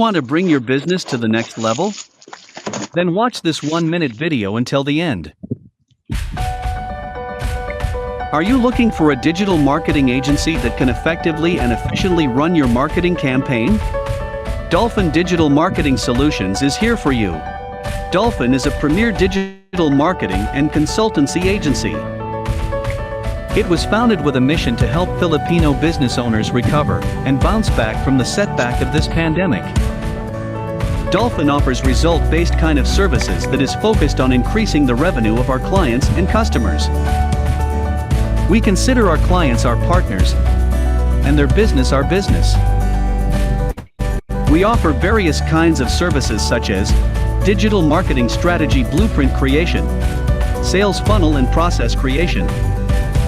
want to bring your business to the next level? Then watch this 1-minute video until the end. Are you looking for a digital marketing agency that can effectively and efficiently run your marketing campaign? Dolphin Digital Marketing Solutions is here for you. Dolphin is a premier digital marketing and consultancy agency. It was founded with a mission to help Filipino business owners recover and bounce back from the setback of this pandemic. Dolphin offers result-based kind of services that is focused on increasing the revenue of our clients and customers. We consider our clients our partners and their business our business. We offer various kinds of services such as digital marketing strategy blueprint creation, sales funnel and process creation,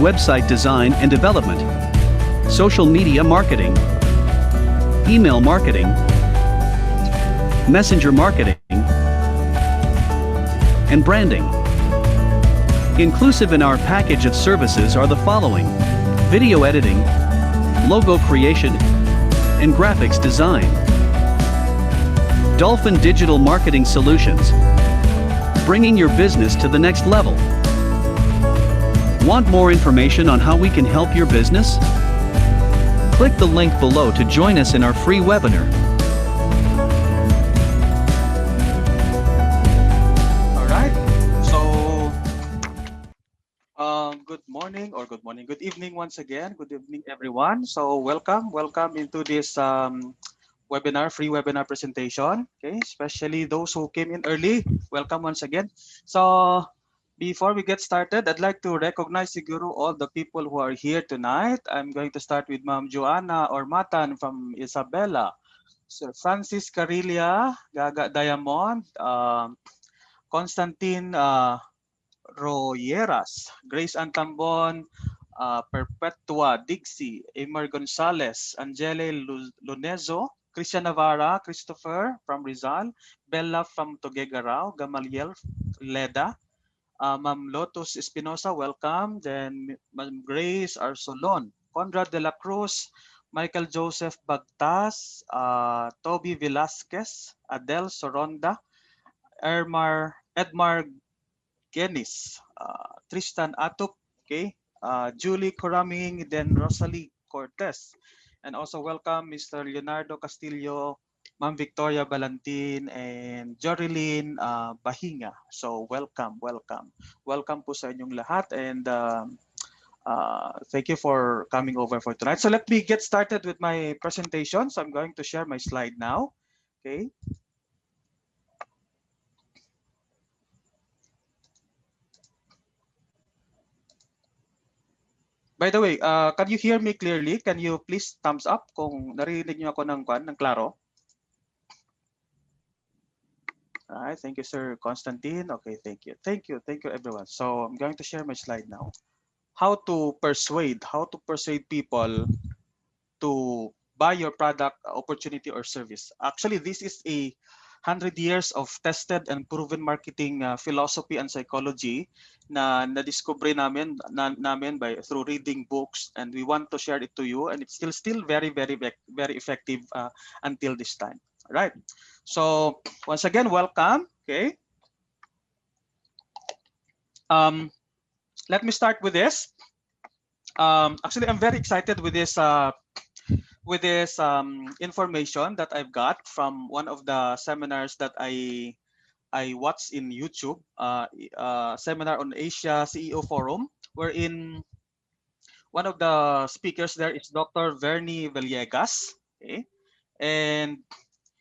website design and development, social media marketing, email marketing, messenger marketing, and branding. Inclusive in our package of services are the following: video editing, logo creation, and graphics design. Dolphin Digital Marketing Solutions, bringing your business to the next level. Want more information on how we can help your business? Click the link below to join us in our free webinar. Good evening once again. Good evening, everyone. So welcome into this webinar, free webinar presentation. Okay, especially those who came in early. Welcome once again. So before we get started, I'd like to recognize siguro all the people who are here tonight. I'm going to start with Ma'am Joanna Ormatan from Isabela, Sir Francis Carilla, Gaga Diamond, Constantine Royeras, Grace Antambon, Perpetua Dixie, Emer Gonzalez, Angele Lunezo, Christian Navarra, Christopher from Rizal, Bella from Tuguegarao, Gamaliel Leda, Ma'am Lotus Espinosa, welcome. Then Ma'am Grace Arsolon, Conrad de la Cruz, Michael Joseph Bagtas, Toby Velasquez, Adele Soronda, Edmar Genis, Tristan Atup, okay, Julie Coraming, then Rosalie Cortez. And also welcome Mr. Leonardo Castillo, Ma'am Victoria Balantin, and Jorilyn Bahinga. So welcome po sa inyong lahat, and thank you for coming over for tonight. So let me get started with my presentation. So I'm going to share my slide now. Okay. By the way, can you hear me clearly? Can you please thumbs up kung narinig niyo ako ng klaro? All right, thank you, Sir Constantine. Okay, thank you, everyone. So I'm going to share my slide now. How to persuade people to buy your product, opportunity, or service. Actually, this is a 100 years of tested and proven marketing philosophy and psychology na na-discover namin through reading books, and we want to share it to you, and it's still very effective until this time. All right. So once again, welcome. Okay. Let me start with this. Actually, I'm very excited with this information that I've got from one of the seminars that I watched in YouTube, seminar on Asia CEO Forum, wherein one of the speakers there is Dr. Vernie Villegas, okay? And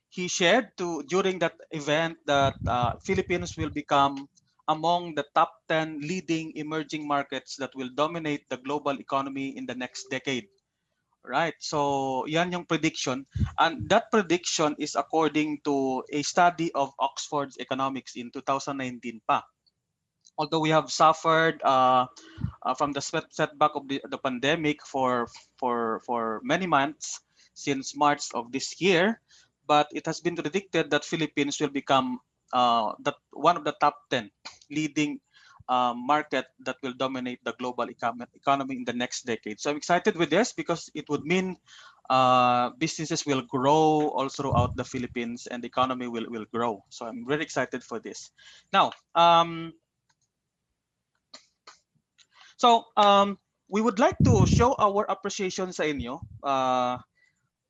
he shared during that event that Philippines will become among the top 10 leading emerging markets that will dominate the global economy in the next decade. Right, so yan yung prediction, and that prediction is according to a study of Oxford's economics in 2019 pa. Although we have suffered from the setback of the pandemic for many months since March of this year, but it has been predicted that Philippines will become one of the top 10 leading market that will dominate the global economy in the next decade. So I'm excited with this because it would mean businesses will grow all throughout the Philippines and the economy will grow. So I'm very excited for this. Now, we would like to show our appreciation sa inyo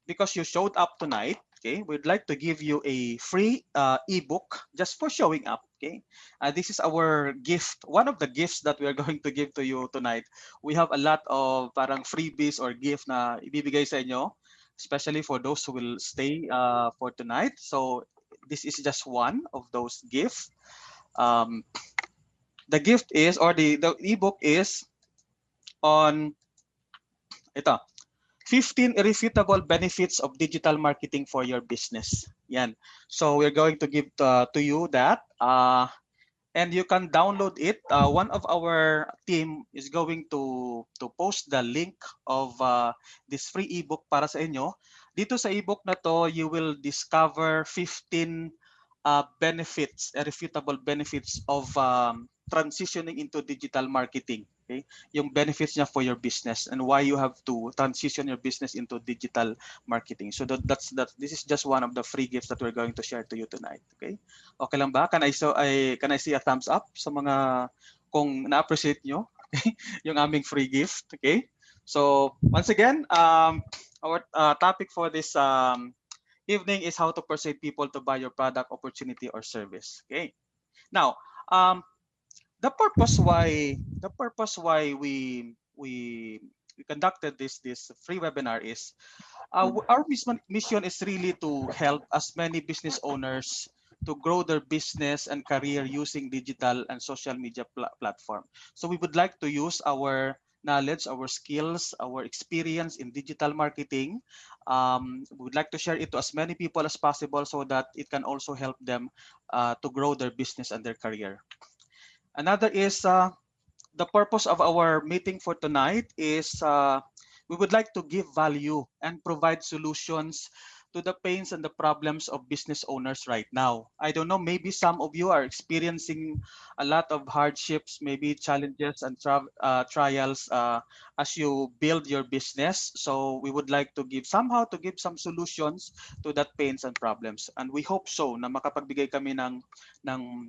because you showed up tonight. Okay, we'd like to give you a free ebook just for showing up. Okay, this is our gift. One of the gifts that we are going to give to you tonight. We have a lot of parang freebies or gift na ibibigay sa inyo, especially for those who will stay for tonight. So this is just one of those gifts. The gift is, or the ebook is on ito, 15 irrefutable benefits of digital marketing for your business. Yan. So we're going to give to you that. And you can download it. One of our team is going to post the link of this free ebook para sa inyo. Dito sa ebook na to, you will discover 15 benefits, irrefutable benefits of transitioning into digital marketing. Okay, yung benefits niya for your business and why you have to transition your business into digital marketing. So this is just one of the free gifts that we're going to share to you tonight. Okay, okay lang ba? Can I see a thumbs up sa mga kung na-appreciate nyo yung aming free gift? Okay, so once again, our topic for this evening is how to persuade people to buy your product, opportunity, or service. Okay, now the purpose why we conducted this free webinar is our mission is really to help as many business owners to grow their business and career using digital and social media platform. So we would like to use our knowledge, our skills, our experience in digital marketing. We would like to share it to as many people as possible so that it can also help them to grow their business and their career. Another is the purpose of our meeting for tonight is we would like to give value and provide solutions to the pains and the problems of business owners right now. I don't know, maybe some of you are experiencing a lot of hardships, maybe challenges and trials as you build your business. So we would like to give some solutions to that pains and problems. And we hope so na makapagbigay kami ng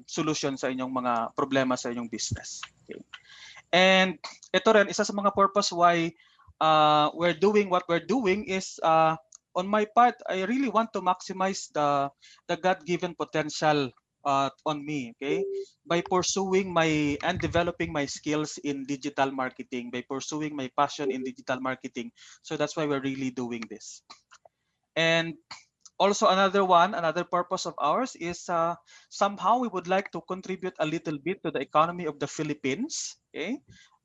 solution sa inyong mga problema sa inyong business. Okay. And ito rin, isa sa mga purpose why we're doing what we're doing is on my part, I really want to maximize the God-given potential on me, okay? By pursuing and developing my skills in digital marketing, by pursuing my passion in digital marketing. So that's why we're really doing this. And also another purpose of ours is somehow we would like to contribute a little bit to the economy of the Philippines, okay?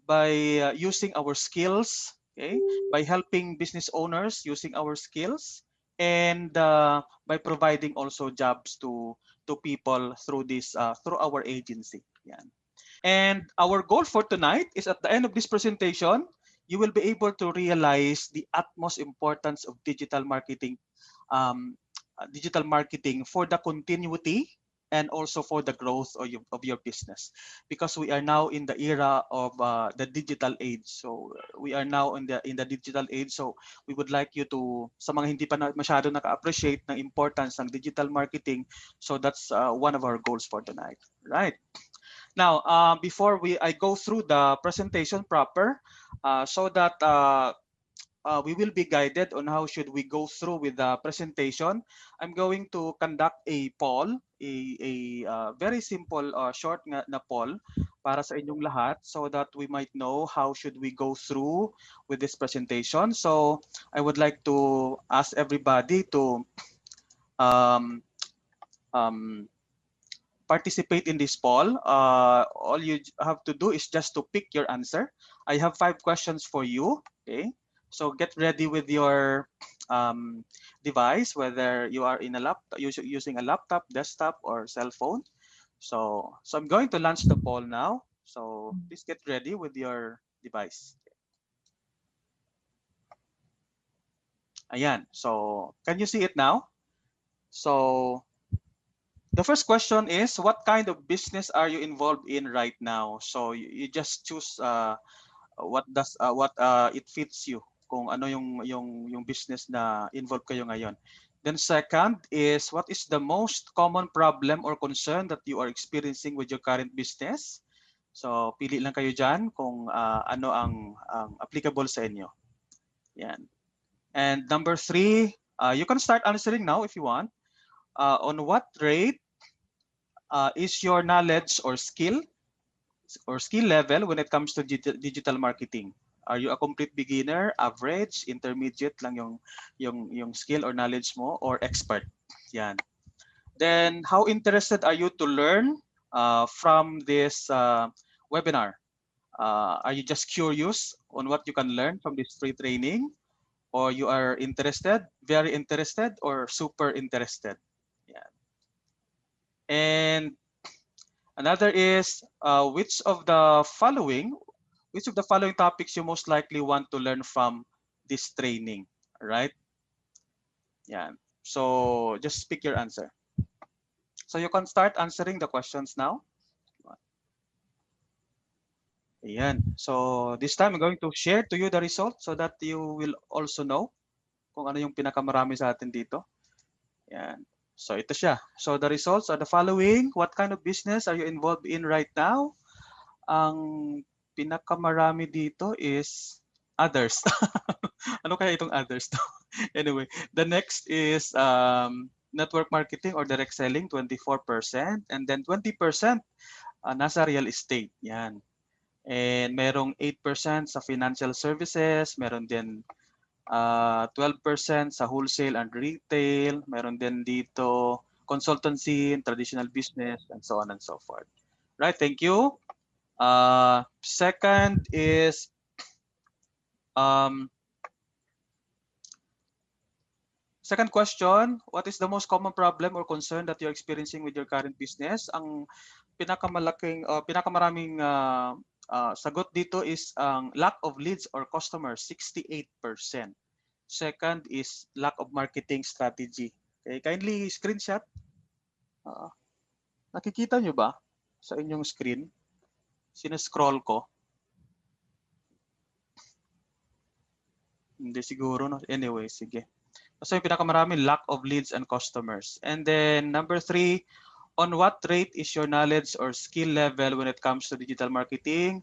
By using our skills, okay, by helping business owners using our skills, and by providing also jobs to people through this through our agency. Yeah. And our goal for tonight is at the end of this presentation, you will be able to realize the utmost importance of digital marketing for the continuity and also for the growth of your business, because we are now in the era of the digital age. So we are now in the digital age. So we would like you to, sa mga hindi pa masyado naka-appreciate ng importance ng digital marketing. So that's one of our goals for tonight. Right. Now, before I go through the presentation proper, so that we will be guided on how should we go through with the presentation. I'm going to conduct a poll, a very simple, short na poll para sa inyong lahat so that we might know how should we go through with this presentation. So I would like to ask everybody to participate in this poll. All you have to do is just to pick your answer. I have 5 questions for you. Okay. So get ready with your device, whether you are in a laptop, using a laptop, desktop, or cell phone. So I'm going to launch the poll now. So please get ready with your device. Ayan. So can you see it now? So the first question is, what kind of business are you involved in right now? So you just choose what it fits you. kung ano yung business na involved kayo ngayon. Then second is, what is the most common problem or concern that you are experiencing with your current business? So pili lang kayo dyan kung ano ang applicable sa inyo. Yan. And number three, you can start answering now if you want. On what rate is your knowledge or skill level when it comes to digital marketing? Are you a complete beginner, average, intermediate lang yung skill or knowledge mo, or expert? Yan. Then how interested are you to learn from this webinar? Are you just curious on what you can learn from this free training, or you are interested, very interested, or super interested? Yeah. And another is, which of the following topics you most likely want to learn from this training, right? Yeah. So just pick your answer. So you can start answering the questions now. Ayan. So this time I'm going to share to you the results so that you will also know kung ano yung pinakamarami sa atin dito. Ayan. So ito siya. So the results are the following. What kind of business are you involved in right now? Ang pinakamarami dito is others. Ano kaya itong others? Anyway, the next is network marketing or direct selling, 24%. And then 20% nasa real estate. Yan. And merong 8% sa financial services, meron din 12% sa wholesale and retail, meron din dito consultancy, traditional business, and so on and so forth. Right, thank you. Second is second question, what is the most common problem or concern that you're experiencing with your current business? Ang pinakamaraming sagot dito is ang lack of leads or customers, 68%. Second is lack of marketing strategy. Okay, kindly screenshot. Nakikita nyo ba sa inyong screen? Sinescroll ko. Hindi siguro, no? Anyway, sige. So yung pinakamarami, lack of leads and customers. And then number 3, on what rate is your knowledge or skill level when it comes to digital marketing?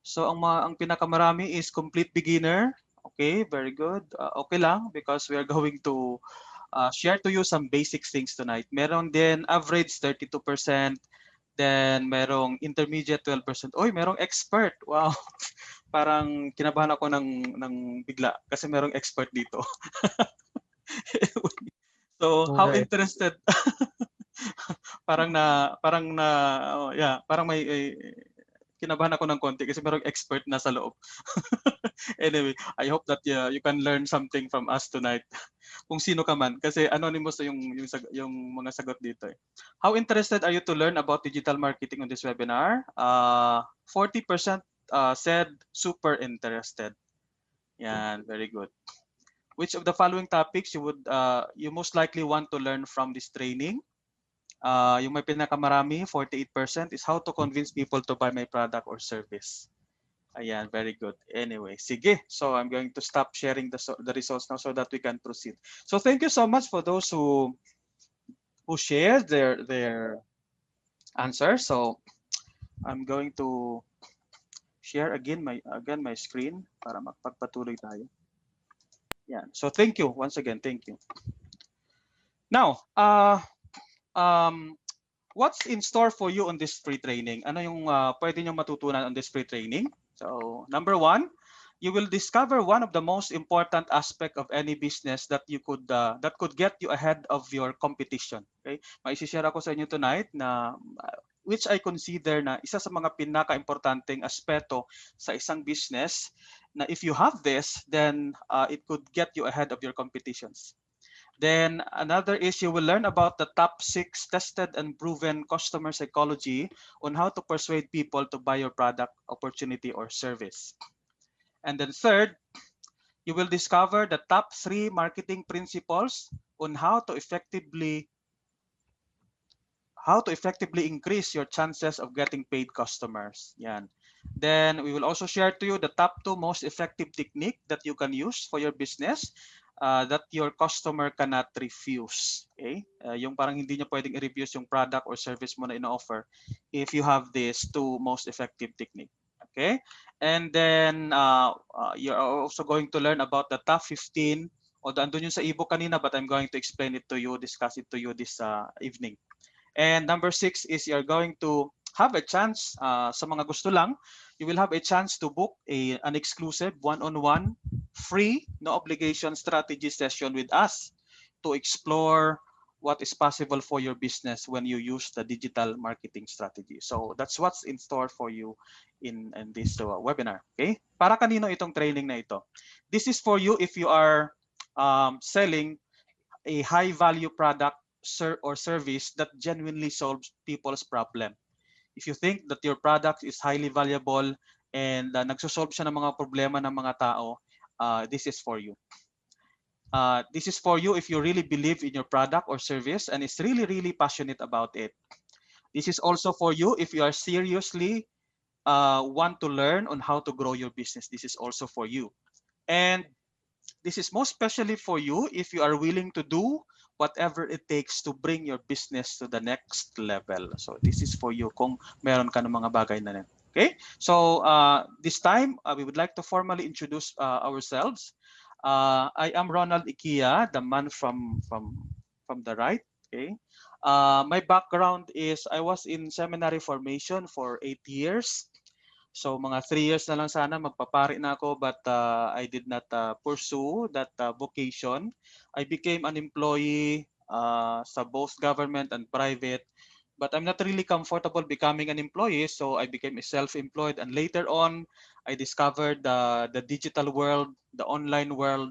So ang pinakamarami is complete beginner. Okay, very good. Okay lang because we are going to share to you some basic things tonight. Meron din average 32%, then merong intermediate 12%. Oy, merong expert. Wow. Parang kinabahan ako ng bigla kasi merong expert dito. So, how interested? parang may kinabahan ako ng konti kasi merong expert na sa loob. Anyway, I hope that you can learn something from us tonight. Kung sino ka man kasi anonymous yung mga sagot dito eh. How interested are you to learn about digital marketing on this webinar? 40% said super interested. Yan, very good. Which of the following topics you most likely want to learn from this training? Yung may pinakamarami, 48%, is how to convince people to buy my product or service. Ayan, very good. Anyway, sige. So I'm going to stop sharing the results now so that we can proceed. So thank you so much for those who shared their answers. So I'm going to share again my screen para magpagpatuloy tayo. Yeah. So thank you once again. Thank you. Now, what's in store for you on this free training? Ano yung pwede nyo matutunan on this free training? So number 1, you will discover one of the most important aspect of any business that could get you ahead of your competition. Okay? Maisishare ako sa inyo tonight na which I consider na isa sa mga pinaka-importanteng aspeto sa isang business na if you have this, then it could get you ahead of your competitions. Then another is you will learn about the top 6 tested and proven customer psychology on how to persuade people to buy your product, opportunity, or service. And then third, you will discover the top 3 marketing principles on how to effectively increase your chances of getting paid customers. Yan. Then we will also share to you the top 2 most effective technique that you can use for your business that your customer cannot refuse. Okay? Yung parang hindi niya pwedeng i-refuse yung product or service mo na ina-offer if you have this 2 most effective technique. Okay? And then you're also going to learn about the top 15, although andun yun sa ebook kanina, but I'm going to explain it to you, discuss it to you this evening. And number 6 is you're going to have a chance, sa mga gusto lang, you will have a chance to book an exclusive one-on-one free, no obligation strategy session with us to explore what is possible for your business when you use the digital marketing strategy. So that's what's in store for you in this webinar. Okay? Para kanino itong training na ito? This is for you if you are selling a high value product or service that genuinely solves people's problem. If you think that your product is highly valuable and nagsosolve siya ng mga problema ng mga tao, this is for you. This is for you if you really believe in your product or service and is really, really passionate about it. This is also for you if you are seriously want to learn on how to grow your business. This is also for you. And this is most especially for you if you are willing to do whatever it takes to bring your business to the next level. So this is for you kung meron ka ng mga bagay na yan. Okay? So this time, we would like to formally introduce ourselves. I am Ronald Ikia, the man from the right. Okay? My background is I was in seminary formation for 8 years. So mga 3 years na lang sana magpapari na ako, but I did not pursue that vocation. I became an employee sa both government and private, but I'm not really comfortable becoming an employee, so I became a self-employed, and later on I discovered the digital world, the online world.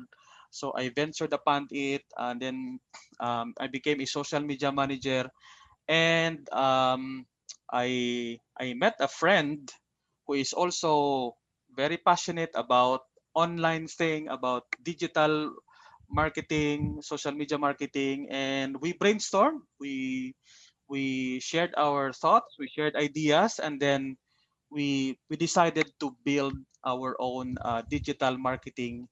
So I ventured upon it, and then I became a social media manager, and I met a friend who is also very passionate about online thing, about digital marketing, social media marketing, and we brainstormed. We shared our thoughts, we shared ideas, and then we decided to build our own digital marketing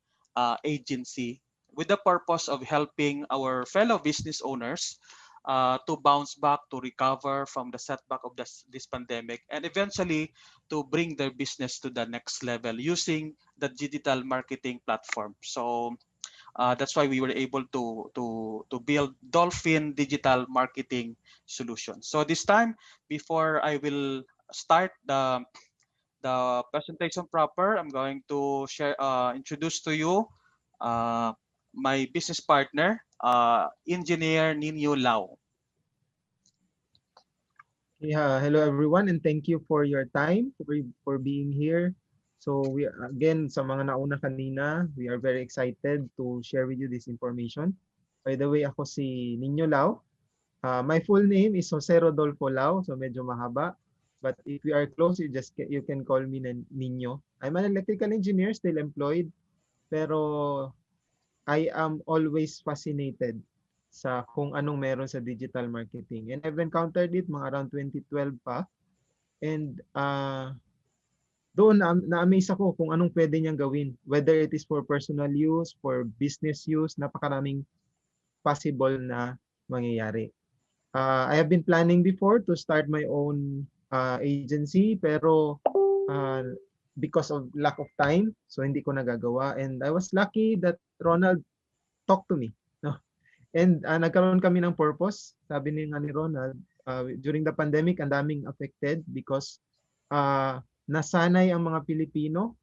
agency with the purpose of helping our fellow business owners to bounce back, to recover from the setback of this pandemic, and eventually to bring their business to the next level using the digital marketing platform. So that's why we were able to build Dolphin Digital Marketing Solutions. So this time, before I will start the presentation proper, I'm going to share introduce to you my business partner, Engineer Nino Lau. Yeah, hello everyone, and thank you for your time, for being here. So we again, sa mga nauna kanina, we are very excited to share with you this information. By the way, ako si Nino Lau. My full name is Jose Rodolfo Lau, so medyo mahaba. But if we are close, you can call me Nino. I'm an electrical engineer, still employed, pero I am always fascinated sa kung anong meron sa digital marketing. And I've encountered it mga around 2012 pa. And doon na-amaze ako kung anong pwede niyang gawin. Whether it is for personal use, for business use, napakaraming possible na mangyayari. I have been planning before to start my own agency, pero because of lack of time, so hindi ko nagagawa. And I was lucky that Ronald talked to me. No? And nagkaroon kami ng purpose. Sabi ni Ronald, during the pandemic, ang daming affected because nasanay ang mga Pilipino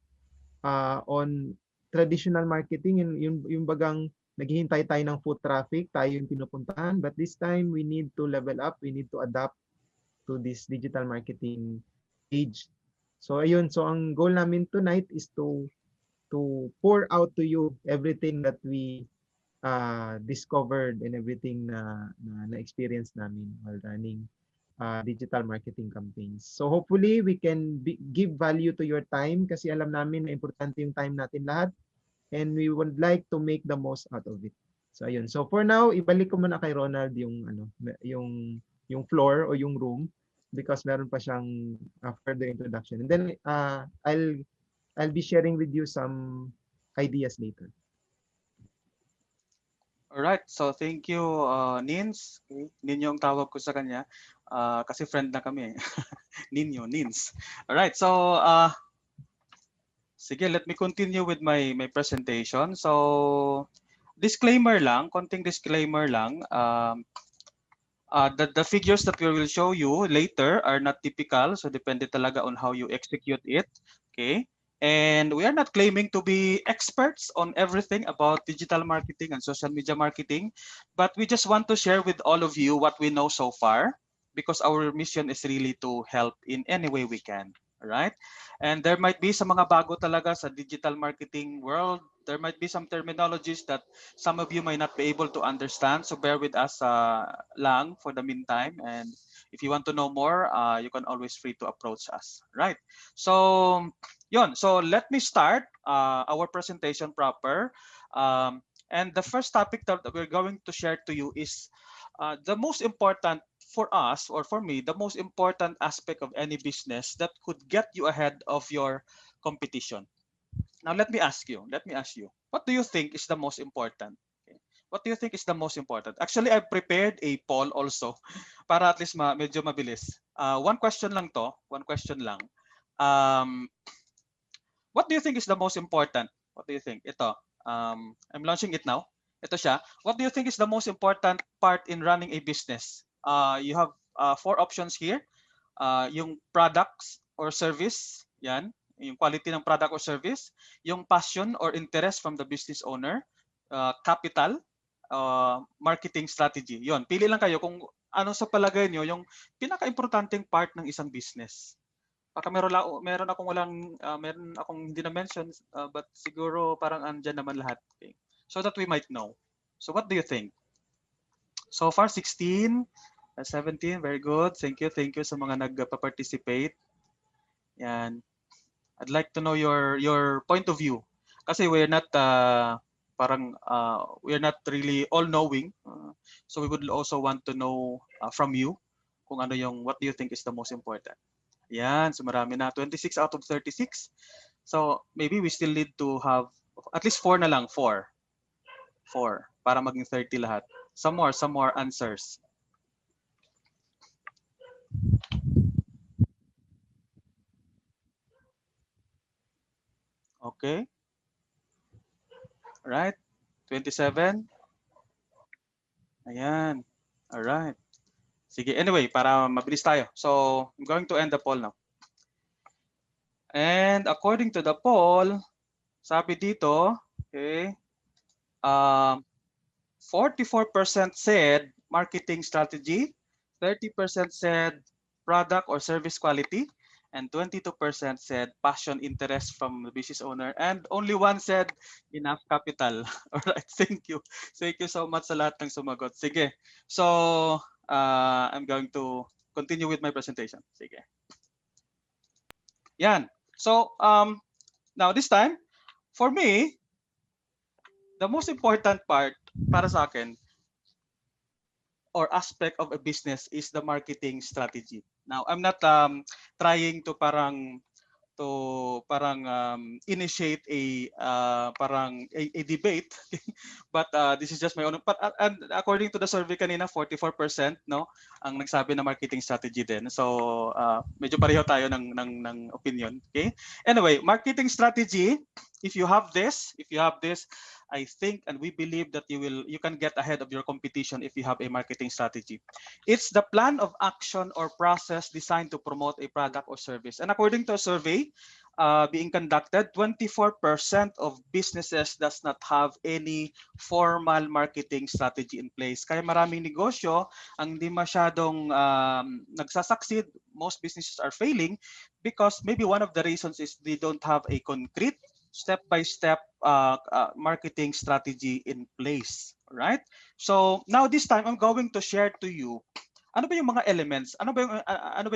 on traditional marketing. Yung bagang naghihintay tayo ng foot traffic, tayo yung pinupuntahan. But this time, we need to level up. We need to adapt to this digital marketing age. So ayun, so ang goal namin tonight is to pour out to you everything that we discovered and everything na experience namin while running digital marketing campaigns. So hopefully we can give value to your time kasi alam namin na importante yung time natin lahat and we would like to make the most out of it. So ayun. So for now, ibalik ko muna kay Ronald yung floor o yung room. because meron pa siyang further introduction. And then I'll be sharing with you some ideas later. Alright, so thank you, Nins. Okay. Ninyo ang tawag ko sa kanya kasi friend na kami. Ninyo, Nins. Alright, so sige, let me continue with my presentation. So disclaimer lang, konting disclaimer lang. The figures that we will show you later are not typical, so depende talaga on how you execute it. Okay. And we are not claiming to be experts on everything about digital marketing and social media marketing, but we just want to share with all of you what we know so far, because our mission is really to help in any way we can. All right? And there might be sa mga bago talaga sa digital marketing world, there might be some terminologies that some of you might not be able to understand, so bear with us lang for the meantime. And if you want to know more, you can always free to approach us. Right? So yun. So let me start our presentation proper. And the first topic that we're going to share to you is the most important for us, or for me, the most important aspect of any business that could get you ahead of your competition. Now let me ask you, what do you think is the most important? Okay. What do you think is the most important? Actually, I've prepared a poll also para at least medyo mabilis. One question lang to, one question lang. What do you think is the most important? What do you think? Ito, I'm launching it now. Ito siya. What do you think is the most important part in running a business? You have 4 options here. Yung products or service, yan. Yung quality ng product or service. Yung passion or interest from the business owner. Capital, marketing strategy. Yon, pili lang kayo kung ano sa palagay nyo yung pinaka-importanting part ng isang business. Baka meron akong hindi na mention, but siguro parang andyan naman lahat. Okay. So that we might know. So what do you think? So far 16, 17, very good. Thank you sa mga nagpa-participate. Yan. I'd like to know your point of view. Kasi we're not we're not really all knowing. So we would also want to know from you kung ano yung what do you think is the most important. Yan, so marami na. 26 out of 36. So maybe we still need to have at least 4 na lang. 4 para maging 30 lahat. Some more answers. Okay. Alright. 27. Ayan. Alright. Sige, anyway, para mabilis tayo. So, I'm going to end the poll now. And according to the poll, sabi dito, okay, 44% said marketing strategy, 30% said product or service quality, and 22% said passion, interest from the business owner, and only 1 said enough capital. All right, thank you. Thank you so much sa lahat ng sumagot. Sige. So, I'm going to continue with my presentation. Sige. Yan. So, now this time, for me, the most important part para sa akin or aspect of a business is the marketing strategy. Now, I'm not trying to parang initiate a debate, but this is just my own. But and according to the survey kanina, 44% no ang nagsabi na marketing strategy din. So medyo pareho tayo ng opinion. Okay. Anyway, marketing strategy. If you have this, I think and we believe that you can get ahead of your competition if you have a marketing strategy. It's the plan of action or process designed to promote a product or service. And according to a survey being conducted, 24% of businesses does not have any formal marketing strategy in place. Kaya maraming negosyo ang hindi masyadong nagsasucceed. Most businesses are failing because maybe one of the reasons is they don't have a concrete step-by-step marketing strategy in place, right? So now this time I'm going to share to you ano ba yung mga elements, ano ba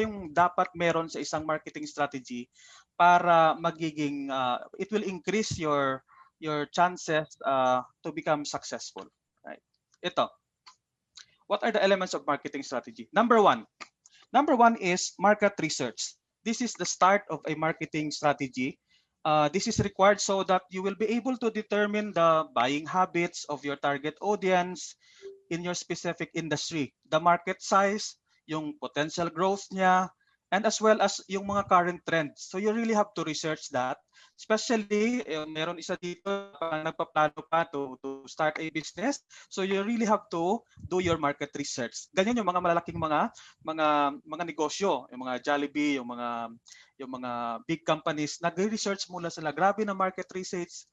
yung dapat meron sa isang marketing strategy para magiging it will increase your chances to become successful, right? Ito. What are the elements of marketing strategy? Number 1, Number one is market research. This is the start of a marketing strategy. This is required so that you will be able to determine the buying habits of your target audience in your specific industry, the market size, yung potential growth niya, and as well as yung mga current trends. So you really have to research that. Especially, meron isa dito pa nagpaplano pa to start a business. So you really have to do your market research. Ganyan yung mga malalaking mga negosyo, yung mga Jollibee, yung mga big companies, nagre-research muna sila. Grabe na market research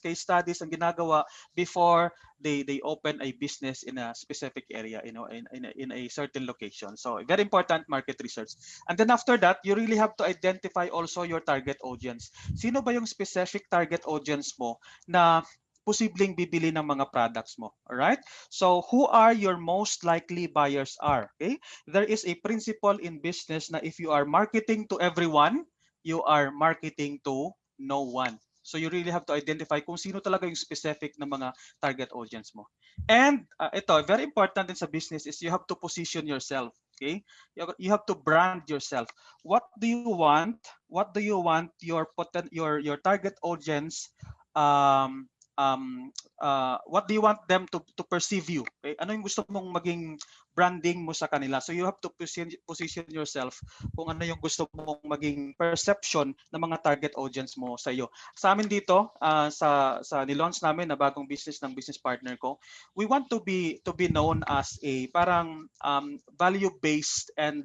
case studies ang ginagawa before they open a business in a specific area, in a certain location. So very important market research. And then after that, you really have to identify also your target audience. Sino ba yung specific target audience mo na posibleng bibili ng mga products mo? All right? So who are your most likely buyers are? Okay? There is a principle in business na if you are marketing to everyone, you are marketing to no one. So you really have to identify kung sino talaga yung specific na mga target audience mo. And ito, very important din sa business is you have to position yourself. Okay? You have to brand yourself. What do you want? What do you want your target audience what do you want them to perceive you? Okay? Ano yung gusto mong maging branding mo sa kanila? So you have to position yourself kung ano yung gusto mong maging perception ng mga target audience mo sa iyo. Sa amin dito, sa nilaunch namin na bagong business ng business partner ko, we want to be known as a parang value-based and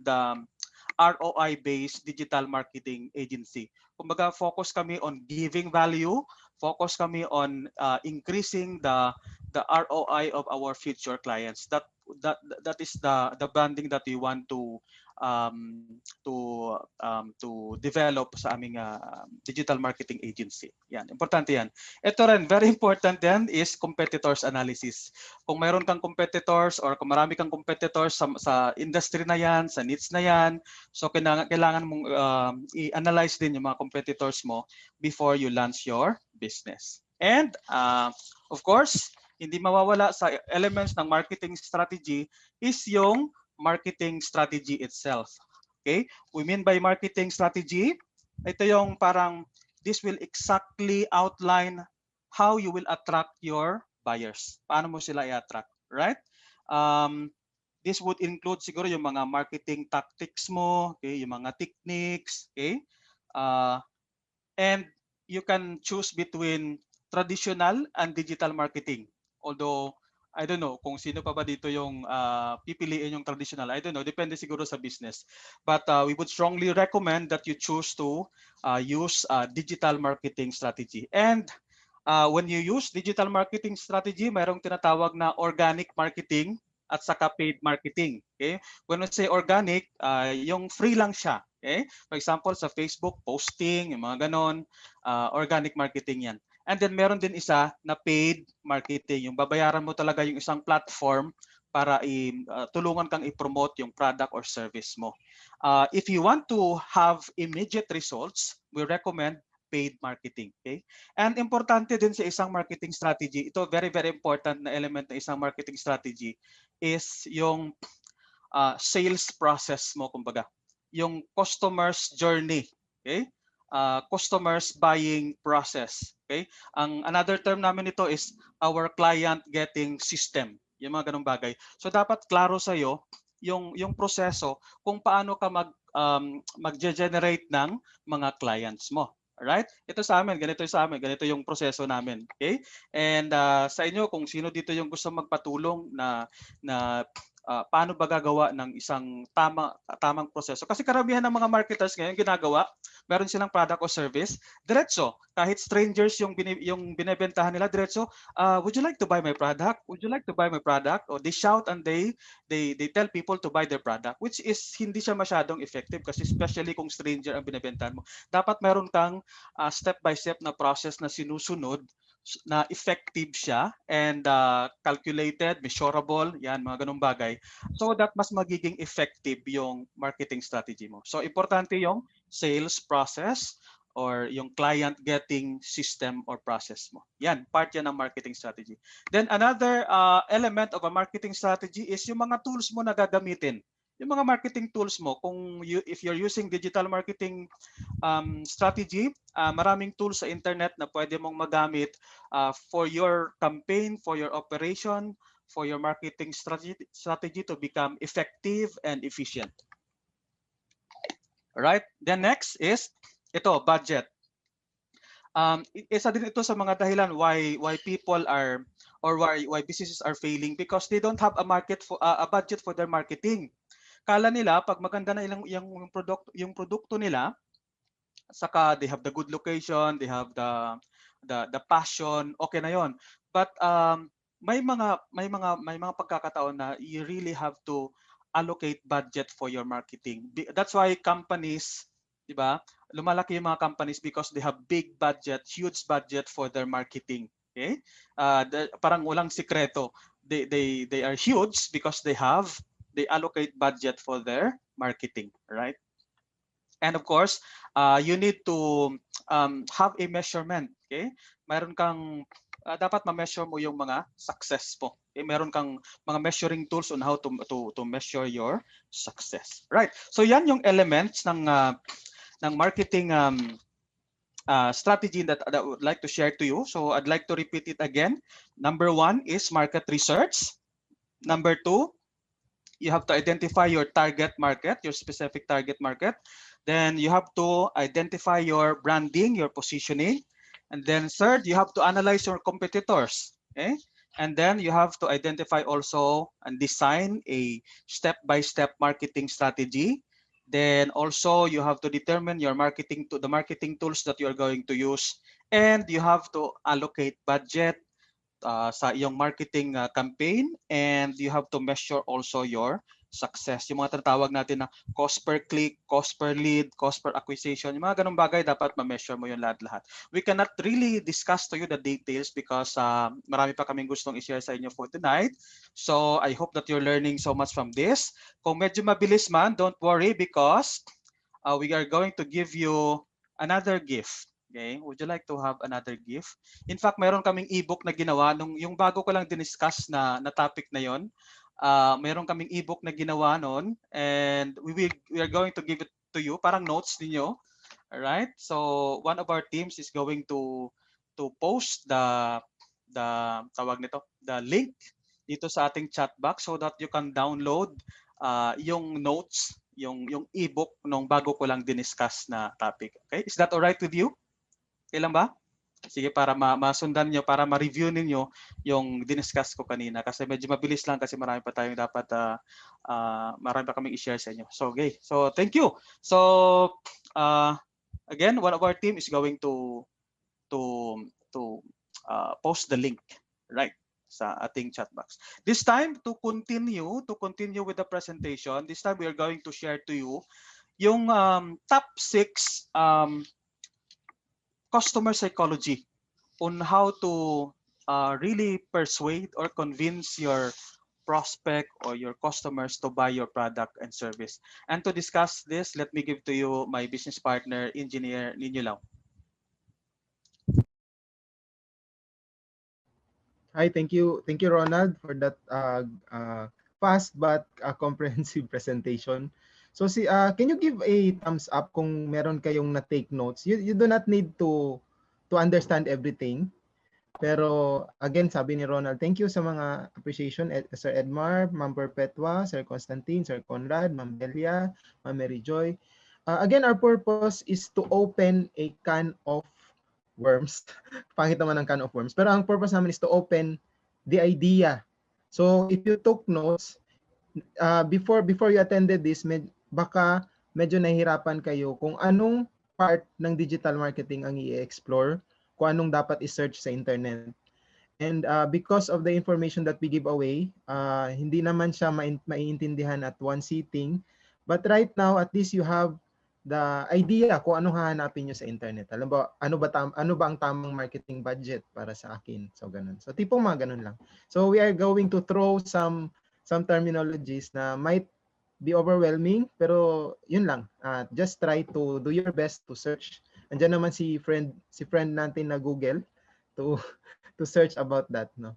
ROI-based digital marketing agency. Kumbaga, focus kami on giving value, focus kami on increasing the ROI of our future clients. That is the branding that we want to develop sa aming digital marketing agency. Yan, importante yan. Ito rin, very important yan is competitors analysis. Kung mayroon kang competitors or kung marami kang competitors sa industry na yan, sa niche na yan, so kailangan mong i-analyze din yung mga competitors mo before you launch your business. And of course, hindi mawawala sa elements ng marketing strategy is yung marketing strategy itself. Okay? We mean by marketing strategy, ito yung parang this will exactly outline how you will attract your buyers. Paano mo sila i-attract, right? This would include siguro yung mga marketing tactics mo, okay, yung mga techniques, okay? And you can choose between traditional and digital marketing. Although I don't know kung sino pa ba dito yung pipiliin yung traditional. I don't know, depende siguro sa business. But we would strongly recommend that you choose to use digital marketing strategy. And when you use digital marketing strategy, mayroong tinatawag na organic marketing at saka paid marketing. Okay? When we say organic, yung free lang siya. Okay? For example, sa Facebook, posting, yung mga ganon, organic marketing yan. And then meron din isa na paid marketing. Yung babayaran mo talaga yung isang platform para tulungan kang i-promote yung product or service mo. If you want to have immediate results, we recommend paid marketing. Okay? And importante din sa isang marketing strategy, ito very, very important na element ng isang marketing strategy is yung sales process mo, kumbaga. Yung customer's journey. Okay? Customers buying process. Okay? Another term namin ito is our client getting system. Yung mga ganung bagay. So dapat klaro sa iyo yung proseso kung paano ka mag-generate ng mga clients mo. Alright? Ito sa amin, ganito yung proseso namin. Okay? And sa inyo, kung sino dito yung gusto magpatulong na paano ba gagawa ng isang tamang proseso. Kasi karamihan ng mga marketers ngayon ginagawa, meron silang product o service, diretso, kahit strangers yung binebentahan nila, diretso, would you like to buy my product? Would you like to buy my product? Or they shout and they tell people to buy their product, which is hindi siya masyadong effective kasi especially kung stranger ang binebentahan mo. Dapat meron kang step-by-step na process na sinusunod na effective siya and calculated, measurable, yan, mga ganung bagay. So that mas magiging effective yung marketing strategy mo. So importante yung sales process or yung client getting system or process mo. Yan, part yan ng marketing strategy. Then another element of a marketing strategy is yung mga tools mo na gagamitin. yung mga marketing tools mo, if you're using digital marketing strategy, maraming tools sa internet na pwede mong magamit for your campaign, for your operation, for your marketing strategy to become effective and efficient. Right? Then next is ito, budget. Isa din ito sa mga dahilan why people are, or why businesses are failing, because they don't have a budget for their marketing. Kala nila pag maganda na yung produkto nila, saka they have the good location, they have the passion, okay na yon. But may mga pagkakataon na you really have to allocate budget for your marketing. That's why companies, di ba? Lumalaki yung mga companies because they have big budget, huge budget for their marketing. Okay? Parang walang sikreto. They are huge because they allocate budget for their marketing, right? And of course, you need to have a measurement. Okay? Mayroon kang dapat ma-measure mo yung mga success mo. Okay? Meron kang mga measuring tools on how to measure your success. Right. So yan yung elements ng marketing strategy that I would like to share to you. So I'd like to repeat it again. Number 1 is market research. Number 2, you have to identify your target market, your specific target market. Then you have to identify your branding, your positioning. And then third, you have to analyze your competitors. Okay? And then you have to identify also and design a step-by-step marketing strategy. Then also you have to determine the marketing tools that you are going to use. And you have to allocate budget sa iyong marketing campaign, and you have to measure also your success. Yung mga tinatawag natin na cost per click, cost per lead, cost per acquisition, yung mga ganung bagay dapat ma-measure mo yung lahat-lahat. We cannot really discuss to you the details because marami pa kaming gustong i-share sa inyo for tonight. So I hope that you're learning so much from this. Kung medyo mabilis man, don't worry because we are going to give you another gift. Okay, would you like to have another gift? In fact, mayroon kaming ebook na ginawa nung yung bago ko lang diniscuss na topic na yon. Mayroon kaming ebook na ginawa noon, and we are going to give it to you, parang notes ninyo. All right? So one of our teams is going to post the tawag nito, the link dito sa ating chat box so that you can download yung notes, yung ebook nung bago ko lang diniscuss na topic. Okay? Is that all right with you? Kailan ba? Sige, para masundan nyo, para ma-review ninyo yung diniscuss ko kanina. Kasi medyo mabilis lang kasi marami pa tayong dapat, marami pa kaming i-share sa inyo. So, okay. So, thank you. So, again, one of our team is going to post the link, right, sa ating chat box. This time, to continue with the presentation, this time we are going to share to you yung top 6 customer psychology on how to really persuade or convince your prospect or your customers to buy your product and service. And to discuss this, let me give to you my business partner, Engineer Ninyo Lau. Hi, thank you, Ronald, for that fast but comprehensive presentation. So can you give a thumbs up kung meron kayong na-take notes? You do not need to understand everything. Pero again, sabi ni Ronald, thank you sa mga appreciation, Sir Edmar, Ma'am Perpetua, Sir Constantine, Sir Conrad, Ma'am Delia, Ma'am Mary Joy. Again, our purpose is to open a can of worms. Pangit naman ang can of worms. Pero ang purpose namin is to open the idea. So if you took notes, before you attended this, baka medyo nahihirapan kayo kung anong part ng digital marketing ang i-explore, kung anong dapat i-search sa internet. And because of the information that we give away, hindi naman siya maiintindihan at one sitting. But right now, at least you have the idea kung anong hahanapin nyo sa internet. Alam ba, ano ba ang tamang marketing budget para sa akin? So, ganun. So, tipong mga ganun lang. So, we are going to throw some terminologies na might be overwhelming, pero yun lang. Just try to do your best to search. Andiyan naman si friend natin na Google to search about that, no.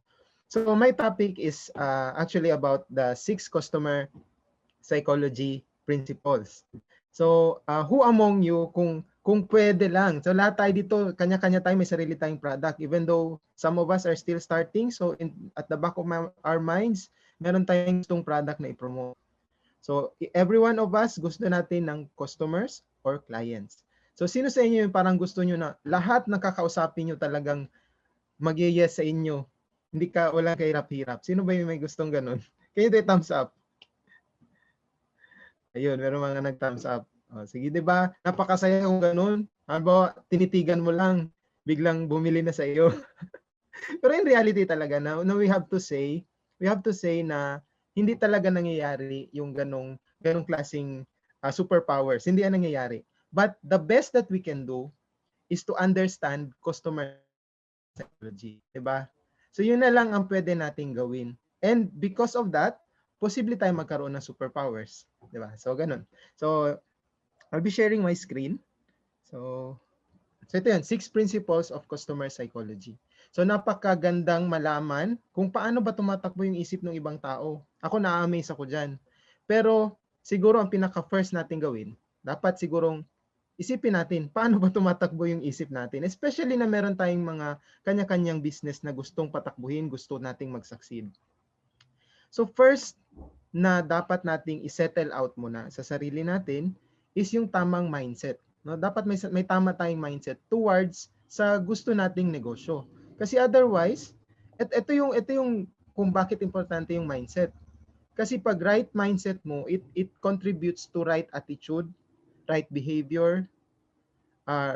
So my topic is actually about the 6 customer psychology principles. So, who among you, kung pwede lang, so lahat tayo dito, kanya-kanya tayo, may sarili tayong product, even though some of us are still starting, so at the back of our minds, meron tayong gustong product na i-promote. So, every one of us, gusto natin ng customers or clients. So, sino sa inyo yung parang gusto nyo na lahat ng kakausapin nyo talagang mag-yes sa inyo? Hindi ka, walang kahirap-hirap. Sino ba yung may gustong ganun? Can you do a thumbs up? Ayun, meron mga nag-thumbs up. Sige, di ba? Napakasaya kung ganun. Halimbawa, tinitigan mo lang, biglang bumili na sa iyo. Pero in reality talaga, na we have to say na hindi talaga nangyayari yung ganong klaseng superpowers. Hindi yan nangyayari. But the best that we can do is to understand customer psychology. Diba? So yun na lang ang pwede nating gawin. And because of that, posible tayo magkaroon ng superpowers. Diba? So ganun. So I'll be sharing my screen. So ito yan, 6 principles of customer psychology. So napakagandang malaman kung paano ba tumatakbo yung isip ng ibang tao. Ako na-amaze ako dyan. Pero siguro ang pinaka-first natin gawin, dapat sigurong isipin natin paano ba tumatakbo yung isip natin. Especially na meron tayong mga kanya-kanyang business na gustong patakbuhin, gusto nating mag-succeed. So first na dapat nating i-settle out muna sa sarili natin is yung tamang mindset. No, dapat may tama tayong mindset towards sa gusto nating negosyo. Kasi otherwise, ito yung kung bakit importante yung mindset. Kasi pag right mindset mo, it contributes to right attitude, right behavior,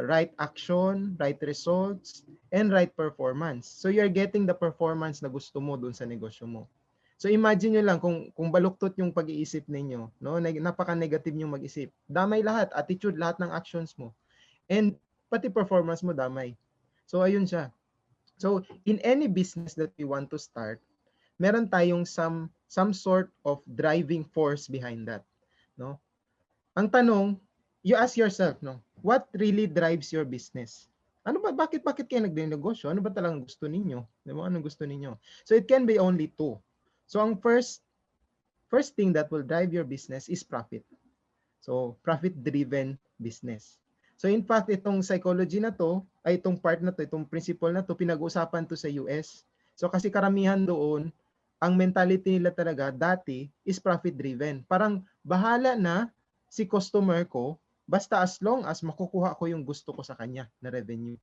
right action, right results, and right performance. So you're getting the performance na gusto mo dun sa negosyo mo. So imagine nyo lang kung baluktot yung pag-iisip ninyo, no? Napaka-negative yung mag-isip. Damay lahat, attitude, lahat ng actions mo. And pati performance mo damay. So ayun siya. So in any business that we want to start, meron tayong some sort of driving force behind that, no? Ang tanong, you ask yourself, no, what really drives your business? Ano ba, bakit kayo nagde-negosyo? Ano ba talagang gusto ninyo? Diba? Anong gusto ninyo? So it can be only two. So ang first thing that will drive your business is profit. So profit-driven business. So in fact, itong psychology na to, ay itong part na to, itong principle na to, pinag-uusapan to sa US. So kasi karamihan doon, ang mentality nila talaga dati is profit-driven. Parang bahala na si customer ko, basta as long as makukuha ko yung gusto ko sa kanya na revenue.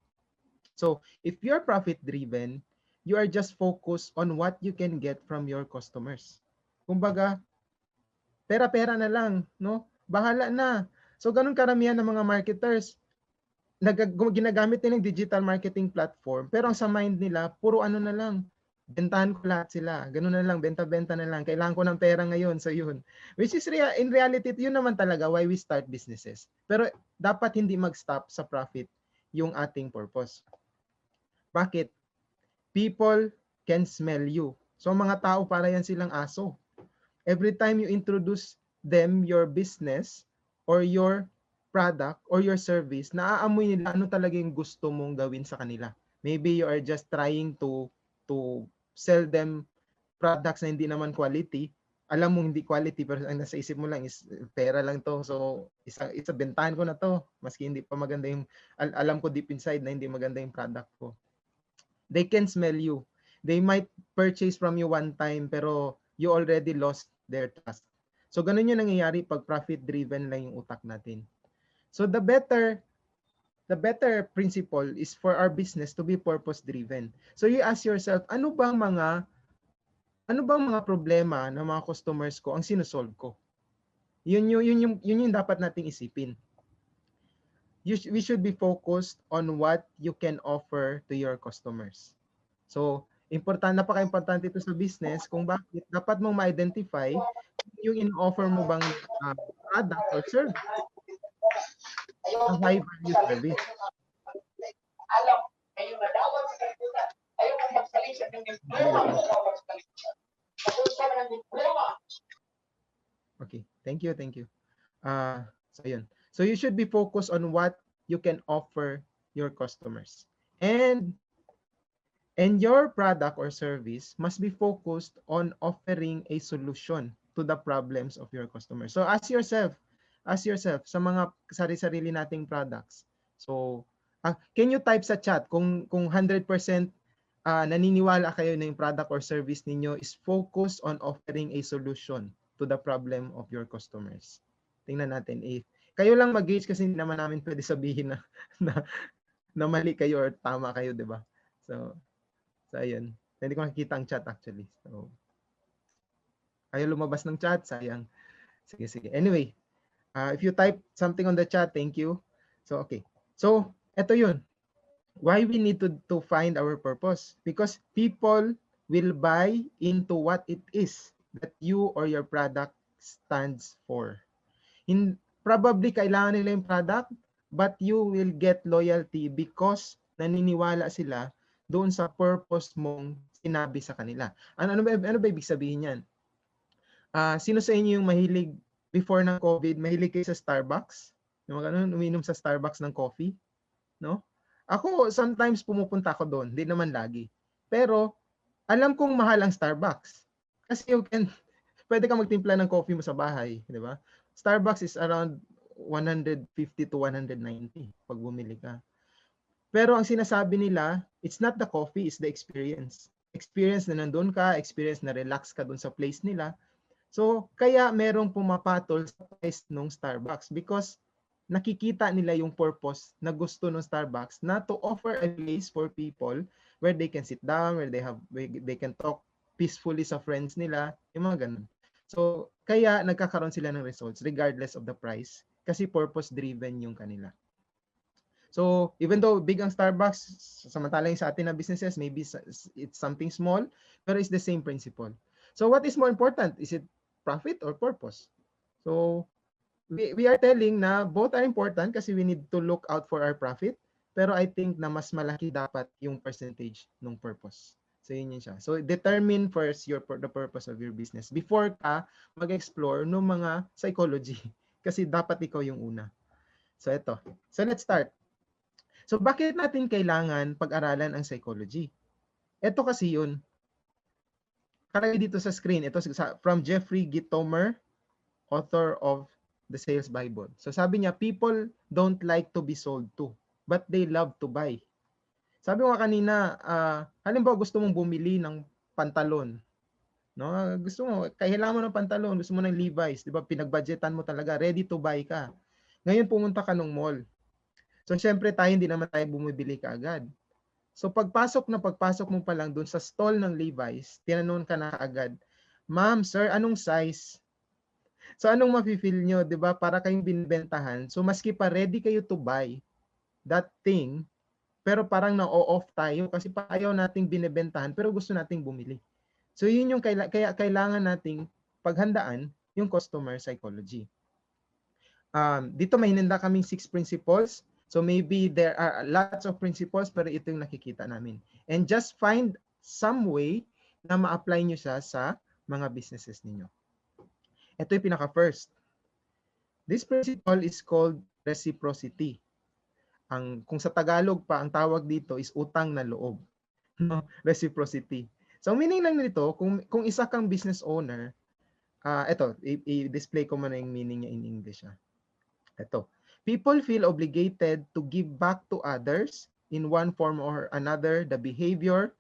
So if you're profit-driven, you are just focused on what you can get from your customers. Kumbaga, pera-pera na lang, no? Bahala na. So ganun karamihan ng mga marketers, ginagamit nila yung digital marketing platform, pero ang sa mind nila, puro ano na lang, bentahan ko lahat sila. Ganun na lang, benta-benta na lang. Kailangan ko ng pera ngayon, so yun. Which is in reality, yun naman talaga why we start businesses. Pero dapat hindi mag-stop sa profit yung ating purpose. Bakit? People can smell you. So mga tao para yan silang aso. Every time you introduce them your business or your product or your service, naaamoy nila ano talaga yung gusto mong gawin sa kanila. Maybe you are just trying to sell them products na hindi naman quality. Alam mo hindi quality pero ang nasa isip mo lang is pera lang to. So isa bentahan ko na to. Maski hindi pa maganda yung alam ko deep inside na hindi maganda yung product ko. They can smell you. They might purchase from you one time pero you already lost their trust. So ganun yung nangyayari pag profit-driven lang yung utak natin. So the better principle is for our business to be purpose-driven. So you ask yourself, ano bang mga problema ng mga customers ko ang sinusolve ko? Yun yung dapat nating isipin. We should be focused on what you can offer to your customers. So, napaka-importante ito sa business kung bakit dapat mong ma-identify yung in-offer mo bang product or service. A high value service. Okay, thank you. So yun. So you should be focused on what you can offer your customers. And your product or service must be focused on offering a solution to the problems of your customers. So ask yourself sa mga sarili-sarili nating products. So can you type sa chat kung 100% naniniwala kayo na yung product or service ninyo is focused on offering a solution to the problem of your customers. Tingnan natin if kayo lang mag-gauge kasi hindi naman namin pwede sabihin na mali kayo or tama kayo, di ba? So ayun. Hindi ko nakikita ang chat actually. So ayaw lumabas ng chat, sayang. Sige. Anyway, if you type something on the chat, thank you. So okay. So eto yun. Why we need to find our purpose? Because people will buy into what it is that you or your product stands for. Probably kailangan nila yung product, but you will get loyalty because naniniwala sila doon sa purpose mong sinabi sa kanila. Ano ba ibig sabihin yan? Sino sa inyo yung mahilig before ng COVID, mahilig kayo sa Starbucks? Yung ganun, uminom sa Starbucks ng coffee? No? Ako, sometimes pumupunta ako doon. Hindi naman lagi. Pero, alam kong mahal ang Starbucks. Kasi pwede ka magtimpla ng coffee mo sa bahay. Di ba? Starbucks is around 150 to 190 pag bumili ka. Pero ang sinasabi nila, it's not the coffee, it's the experience. Experience na nandun ka, experience na relax ka doon sa place nila. So, kaya merong pumapatol sa price ng Starbucks because nakikita nila yung purpose na gusto ng Starbucks na to offer a place for people where they can sit down, where they can talk peacefully sa friends nila, yung mga ganun. So, kaya nagkakaroon sila ng results regardless of the price kasi purpose-driven yung kanila. So, even though big ang Starbucks, samantalang sa atin na businesses, maybe it's something small, pero it's the same principle. So, what is more important? Is it profit or purpose? So, we are telling na both are important kasi we need to look out for our profit, pero I think na mas malaki dapat yung percentage ng purpose. So yun siya. So determine first the purpose of your business before ka mag-explore ng mga psychology kasi dapat ikaw yung una. So ito. So let's start. So bakit natin kailangan pag-aralan ang psychology? Ito kasi yun. Karagay dito sa screen. Ito from Jeffrey Gitomer, author of The Sales Bible. So sabi niya, people don't like to be sold to, but they love to buy. Sabi ko kanina, halimbawa gusto mong bumili ng pantalon. No? Gusto mo, kailangan mo ng pantalon, gusto mo ng Levi's, di ba? Pinagbudgetan mo talaga, ready to buy ka. Ngayon pumunta ka ng mall. So syempre tayo hindi naman tayo bumibili kaagad. So pagpasok mo pa lang doon sa stall ng Levi's, tinanong ka na kaagad, "Ma'am, sir, anong size?" So anong mafe-feel nyo, 'di ba? Para kayong binibentahan. So maski pa ready kayo to buy that thing, pero parang na-off tayo kasi ayaw nating binibentahan pero gusto nating bumili. So yun yung kaya kailangan nating paghandaan yung customer psychology. Dito may hinanda kaming 6 principles. So maybe there are lots of principles pero ito yung nakikita namin. And just find some way na ma-apply nyo siya sa mga businesses ninyo. Ito yung pinaka-first. This principle is called reciprocity. Kung sa Tagalog pa, ang tawag dito is utang na loob. No? Reciprocity. So, meaning lang nito, kung isa kang business owner, ito, i-display ko muna yung meaning niya in English. Ito. People feel obligated to give back to others in one form or another the behavior,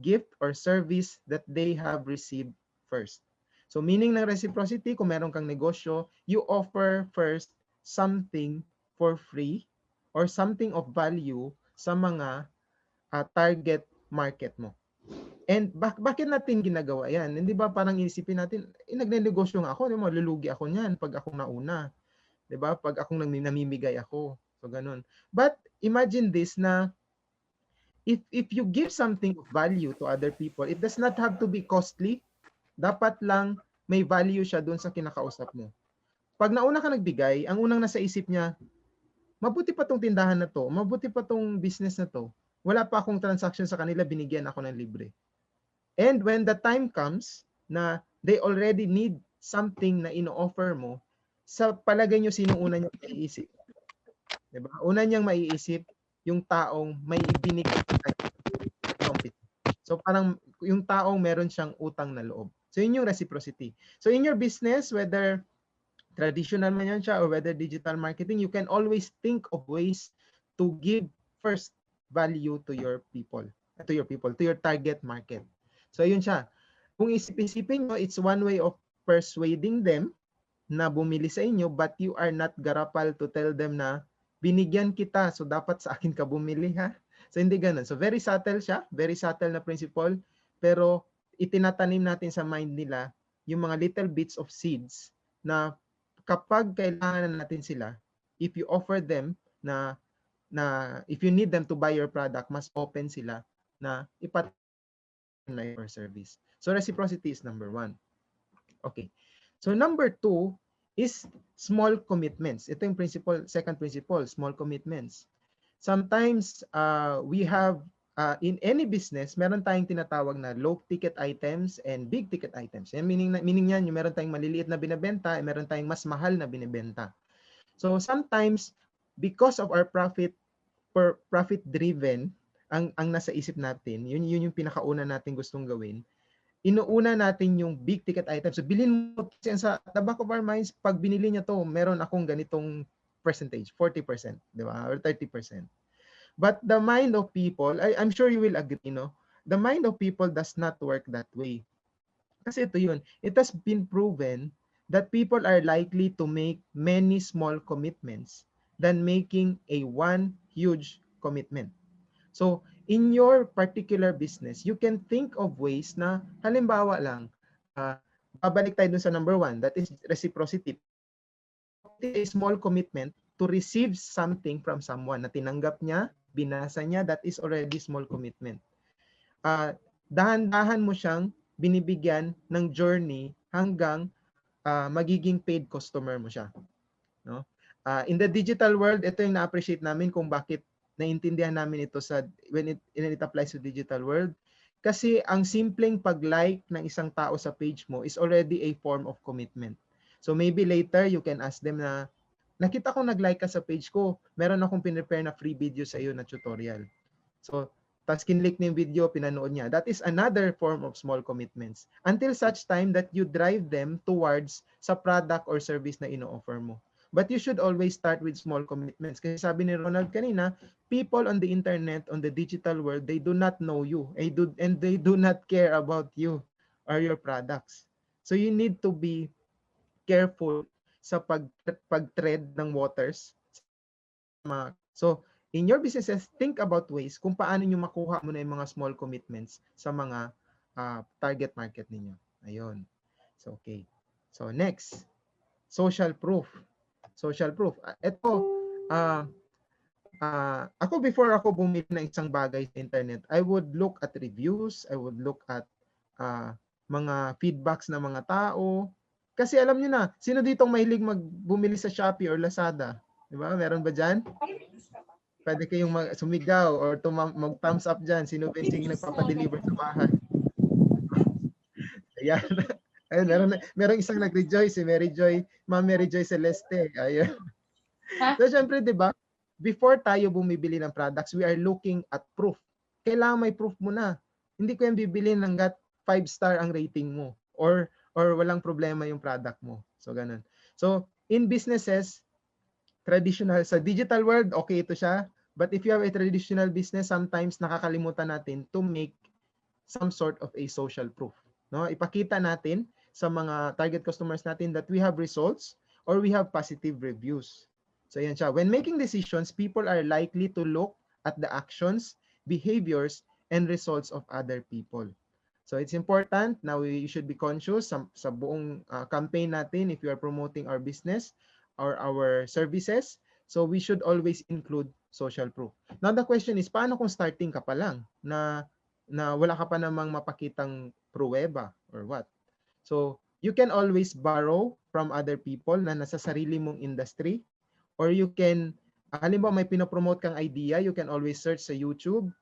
gift, or service that they have received first. So meaning ng reciprocity, kung meron kang negosyo, you offer first something for free or something of value sa mga target market mo. And bakit natin ginagawa yan? Hindi ba parang isipin natin, nagne-negosyo nga ako, malulugi ako niyan pag akong nauna. 'Di ba? Pag akong namimigay ako. So ganun. But imagine this na if you give something of value to other people, it does not have to be costly. Dapat lang may value siya doon sa kinakausap mo. Pag nauna ka nagbigay, ang unang nasa isip niya, mabuti pa tong tindahan na to, mabuti pa tong business na to. Wala pa akong transaction sa kanila, binigyan ako ng libre. And when the time comes na they already need something na ino-offer mo, sa palagay nyo, sino una niyang maiisip? Diba? Una niyang maiisip yung taong may ibinigay. So parang yung taong meron siyang utang na loob. So yun yung reciprocity. So in your business, whether traditional man yan siya or whether digital marketing, you can always think of ways to give first value to your target market. So yun siya. Kung isip-isipin nyo, it's one way of persuading them na bumili sa inyo, but you are not garapal to tell them na binigyan kita, so dapat sa akin ka bumili, ha? So hindi ganun. So very subtle siya, very subtle na principle, pero itinatanim natin sa mind nila yung mga little bits of seeds na kapag kailangan natin sila, if you offer them na if you need them to buy your product, mas open sila na na your service. So reciprocity is number 1. Okay. So number 2 is small commitments. Ito yung second principle, small commitments. Sometimes we have in any business, meron tayong tinatawag na low ticket items and big ticket items. And meaning niyan, yung meron tayong maliliit na binebenta, meron tayong mas mahal na binebenta. So sometimes because of our profit driven ang nasa isip natin, yun yung pinakauna natin gustong gawin. Inuuna natin yung big ticket items. So bilhin mo sa the back of our minds, pag binili niya to, meron akong ganitong percentage, 40%, di ba? Or 30%. But the mind of people, I'm sure you will agree, no? The mind of people does not work that way. Kasi ito yun. It has been proven that people are likely to make many small commitments than making a one huge commitment. So, in your particular business, you can think of ways na, halimbawa lang, babalik tayo dun sa number 1, that is reciprocity. A small commitment to receive something from someone na tinanggap niya, binasa niya, that is already small commitment. Dahan-dahan mo siyang binibigyan ng journey hanggang magiging paid customer mo siya. No? In the digital world, ito yung na-appreciate namin kung bakit naintindihan namin ito when it applies to digital world. Kasi ang simpleng pag-like ng isang tao sa page mo is already a form of commitment. So maybe later you can ask them na, nakita ko nag-like ka sa page ko, meron akong pinrepare na free video sa iyo na tutorial. So, tapos kinlik niya yung video, pinanood niya. That is another form of small commitments. Until such time that you drive them towards sa product or service na ino-offer mo. But you should always start with small commitments. Kasi sabi ni Ronald kanina, people on the internet, on the digital world, they do not know you. And they do not care about you or your products. So you need to be careful sa pag-tread ng waters. So, in your businesses, think about ways kung paano nyo makuha mo na yung mga small commitments sa mga target market ninyo. Ayun. So, okay. So, next. Social proof. Social proof. Ito, ako before ako bumili ng isang bagay sa internet, I would look at reviews, I would look at mga feedbacks ng mga tao. Kasi alam niyo na, sino ditong mahilig bumili sa Shopee or Lazada? Di ba? Meron ba dyan? Pwede kayong sumigaw or mag-thumbs up dyan. Sino ba yung nagpapadeliver sa bahay? Ayan. Ayun, meron isang nag-rejoice, si Ma'am Mary Joy Celeste. Ayun. So, syempre, di ba? Before tayo bumibili ng products, we are looking at proof. Kailangan may proof mo na. Hindi ko yung bibili hanggat 5-star ang rating mo. Or walang problema yung product mo. So, ganun. So, in businesses, traditional, sa digital world, okay ito siya. But if you have a traditional business, sometimes nakakalimutan natin to make some sort of a social proof. No? Ipakita natin sa mga target customers natin that we have results or we have positive reviews. So, yan siya. When making decisions, people are likely to look at the actions, behaviors, and results of other people. So it's important na we should be conscious sa buong campaign natin if you are promoting our business or our services. So we should always include social proof. Now the question is, paano kung starting ka pa lang na wala ka pa namang mapakitang pruweba or what? So you can always borrow from other people na nasa sarili mong industry, or you can, halimbawa may pinopromote kang idea, you can always search sa YouTube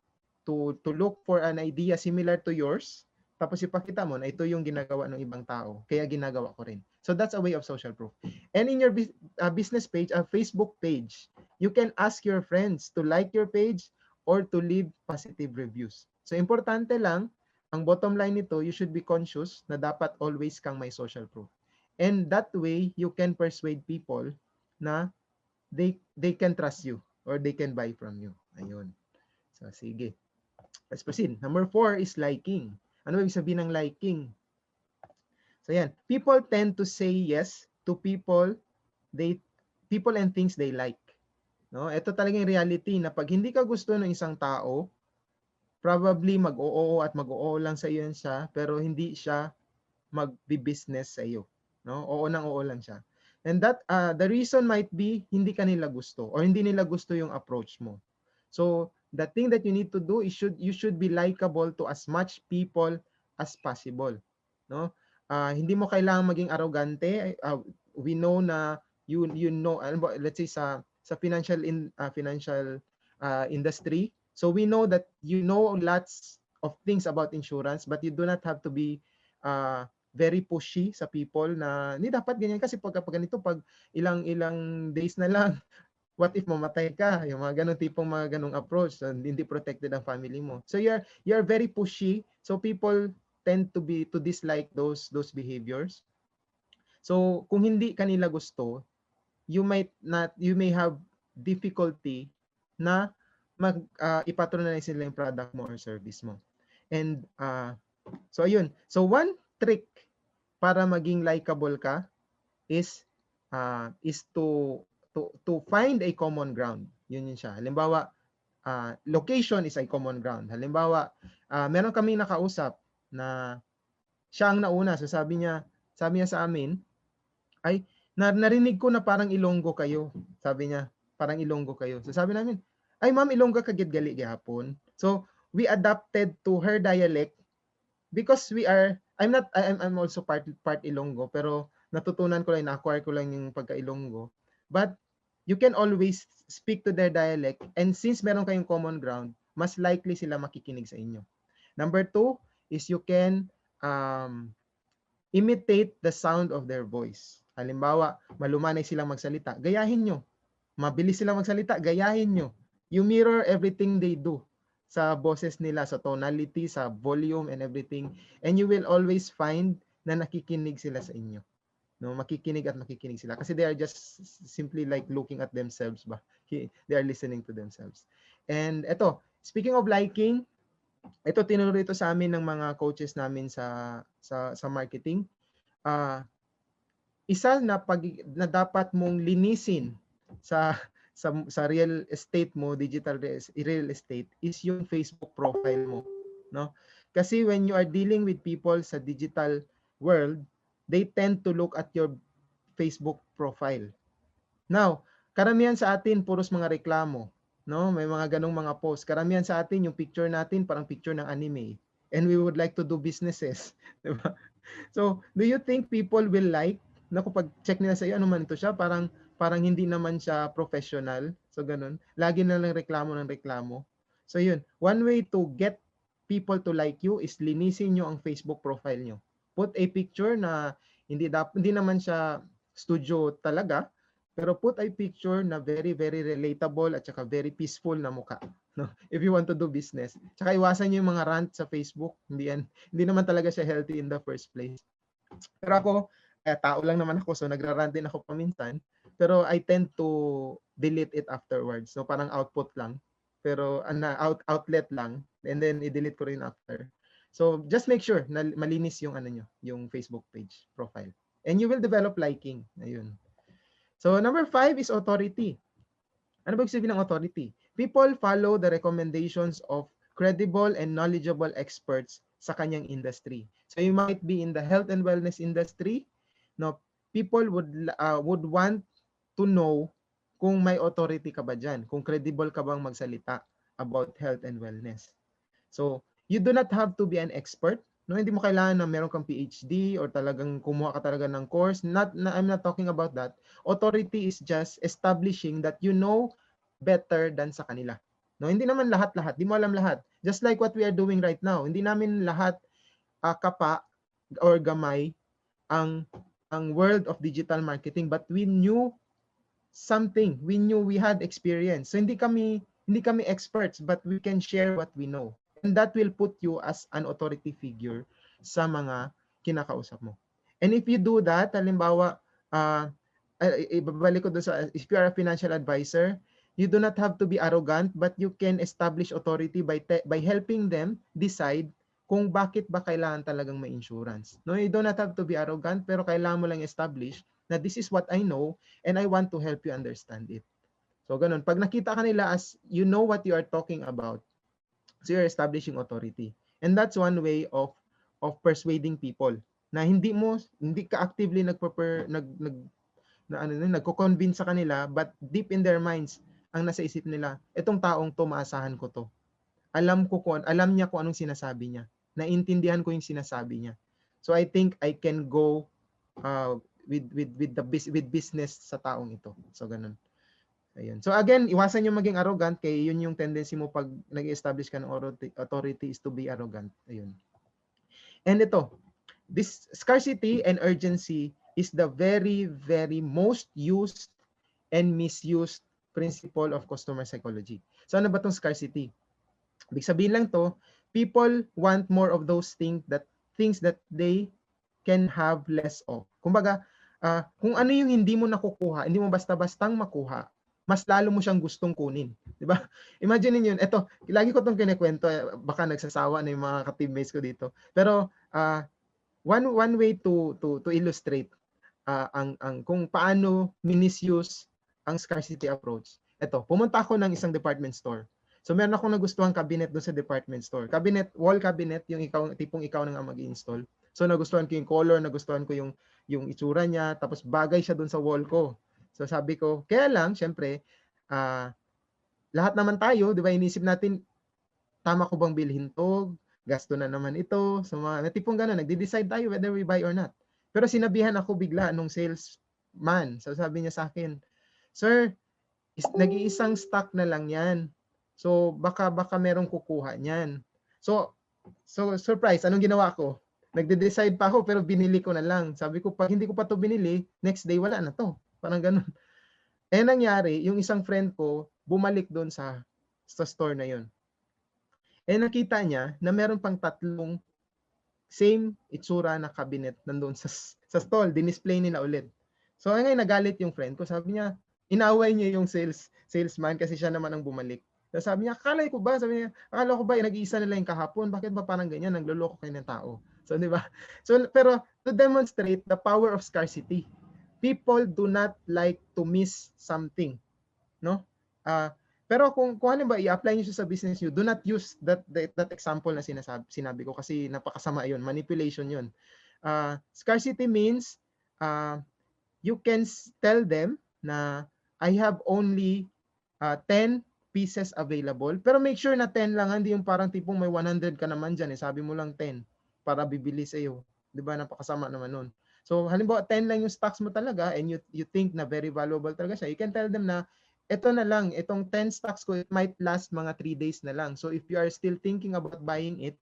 to look for an idea similar to yours. Tapos ipakita mo na ito yung ginagawa ng ibang tao, kaya ginagawa ko rin. So that's a way of social proof. And in your business page, a Facebook page, you can ask your friends to like your page or to leave positive reviews. So importante lang ang bottom line nito, you should be conscious na dapat always kang may social proof. And that way, you can persuade people na they can trust you or they can buy from you. Ayun. So, sige. Let's proceed. Number 4 is liking. Ano ibig sabihin ng liking? So, yan. People tend to say yes to people and things they like. No? Ito talaga yung reality na pag hindi ka gusto ng isang tao, probably mag-oo at mag-oo lang sa iyo siya, pero hindi siya magbi-business sa iyo. No? Oo nang oo lang siya. And that the reason might be hindi ka nila gusto or hindi nila gusto yung approach mo. So, the thing that you need to do is you should be likable to as much people as possible. No? Hindi mo kailangang maging arrogante. We know na you know, let's say sa financial industry. So we know that you know lots of things about insurance, but you do not have to be very pushy sa people na hindi dapat ganyan kasi pag ganito, pag ilang days na lang, what if mamatay ka? Yung mga ganong tipong mga ganong approach, so hindi protected ang family mo. So you're very pushy. So people tend to dislike those behaviors. So kung hindi kanila gusto, you may have difficulty na ipatronize nila yung product mo or service mo. And so ayun. So one trick para maging likable ka is to find a common ground. Yun siya. Halimbawa, location is a common ground. Halimbawa, meron kaming nakausap na siya ang nauna. So sabi niya sa amin, ay narinig ko na parang Ilonggo kayo. Sabi niya, parang Ilonggo kayo. So sabi namin, ay ma'am, Ilonggo kagid gali gihapon. So we adapted to her dialect because I'm also part Ilonggo, pero natutunan ko lang, na-acquire ko lang yung pagka-Ilonggo. But you can always speak to their dialect, and since meron kayong common ground, mas likely sila makikinig sa inyo. Number 2 is you can imitate the sound of their voice. Halimbawa, malumanay silang magsalita, gayahin nyo. Mabilis silang magsalita, gayahin nyo. You mirror everything they do sa boses nila, sa tonality, sa volume and everything. And you will always find na nakikinig sila sa inyo. No, makikinig sila kasi they are just simply like looking at themselves ba. They are listening to themselves. And ito, speaking of liking, ito tinuro ito sa amin ng mga coaches namin sa marketing. Isa na dapat mong linisin sa real estate mo, digital real estate, is yung Facebook profile mo, no? Kasi when you are dealing with people sa digital world, they tend to look at your Facebook profile. Now, karamihan sa atin puros mga reklamo, no? May mga ganong mga post. Karamihan sa atin yung picture natin parang picture ng anime, and we would like to do businesses, diba? So, do you think people will like na kapag check nila sa iyo, ano man ito siya, parang hindi naman siya professional. So ganun. Lagi na lang reklamo. So yun, one way to get people to like you is linisin nyo ang Facebook profile nyo. Put a picture na hindi naman siya studio talaga, pero put a picture na very, very relatable at saka very peaceful na mukha. No? If you want to do business. Tsaka iwasan nyo yung mga rant sa Facebook. Hindi naman talaga siya healthy in the first place. Pero ako, tao lang naman ako, so nagra-rant din ako paminsan. Pero I tend to delete it afterwards. So parang output lang. Pero outlet lang. And then i-delete ko rin after. So just make sure na malinis yung yung Facebook page profile. And you will develop liking. Ayun. So number 5 is authority. Ano ba ibig sabihin ng authority? People follow the recommendations of credible and knowledgeable experts sa kanyang industry. So you might be in the health and wellness industry. No, people would want to know kung may authority ka ba dyan, kung credible ka bang magsalita about health and wellness. So, you do not have to be an expert. No, hindi mo kailangan na meron kang PhD or talagang kumuha ka talaga ng course. I'm not talking about that. Authority is just establishing that you know better than sa kanila. No, hindi naman lahat-lahat. Di mo alam lahat. Just like what we are doing right now. Hindi namin lahat kapa or gamay ang world of digital marketing, but we knew something. We knew we had experience. So hindi kami experts, but we can share what we know. And that will put you as an authority figure sa mga kinakausap mo. And if you do that, halimbawa, ibabalik ko doon sa, if you are a financial advisor, you do not have to be arrogant, but you can establish authority by helping them decide kung bakit ba kailangan talagang may insurance. No, you do not have to be arrogant, pero kailangan mo lang establish na this is what I know and I want to help you understand it. So ganun, pag nakita ka nila as you know what you are talking about, so you're establishing authority. And that's one way of persuading people na hindi ka actively nagko-convince sa kanila, but deep in their minds ang nasa isip nila, itong taong to maasahan ko to. Alam niya kung anong sinasabi niya. Naintindihan ko yung sinasabi niya. So I think I can go with business sa taong ito. So ganun. Ayun. So again, iwasan yung maging arrogant kay yun yung tendency mo pag nag-establish ka ng authority is to be arrogant. Ayun. And ito, this scarcity and urgency is the very, very most used and misused principle of customer psychology. So ano ba tong scarcity? Ibig sabihin lang to, people want more of those things that they can have less of. Kumbaga, kung ano yung hindi mo nakukuha, hindi mo basta-bastang makuha, mas lalo mo siyang gustong kunin. Di ba? Imagine niyo yun. Ito, lagi ko itong kinikwento, baka nagsasawa na yung mga ka-teammates ko dito. Pero, one way to illustrate kung paano misuse ang scarcity approach. Ito, pumunta ako ng isang department store. So, meron akong nagustuhan cabinet doon sa department store. Wall cabinet, yung tipong ikaw nang mag-i-install. So, nagustuhan ko yung color, nagustuhan ko yung itsura niya, tapos bagay siya doon sa wall ko. So sabi ko, kaya lang, syempre, lahat naman tayo, di ba, inisip natin, tama ko bang bilhin to? Gasto na naman ito. So tipong gano'n, nagde-decide tayo whether we buy or not. Pero sinabihan ako bigla nung salesman. So sabi niya sa akin, sir, nag-iisang stock na lang yan. So baka merong kukuha niyan. So surprise, anong ginawa ko? Nagde-decide pa ako pero binili ko na lang. Sabi ko, pag hindi ko pa to binili, next day wala na to. Parang ganun. Eh nangyari, yung isang friend ko, bumalik doon sa store na yun. Eh nakita niya na meron pang 3 same itsura na cabinet nandoon sa stall. Dinisplay nila ulit. So ngayon nagalit yung friend ko. Sabi niya, inaway niya yung salesman kasi siya naman ang bumalik. So sabi niya, akala ko ba nag-iisa na lang yung kahapon? Bakit ba parang ganyan? Nagloloko kayo ng tao. So di ba? So pero to demonstrate the power of scarcity. People do not like to miss something, no? Pero kung ano ba i-apply niyo sa business niyo, do not use that example na sinabi ko kasi napakasama 'yon, manipulation 'yon. Scarcity means you can tell them na I have only 10 pieces available, pero make sure na 10 lang, hindi yung parang tipong may 100 ka naman diyan, sabi mo lang 10 para bibili sa iyo. 'Di ba? Napakasama naman nun. So halimbawa 10 lang yung stocks mo talaga and you think na very valuable talaga siya, you can tell them na ito na lang, itong 10 stocks ko, it might last mga 3 days na lang. So if you are still thinking about buying it,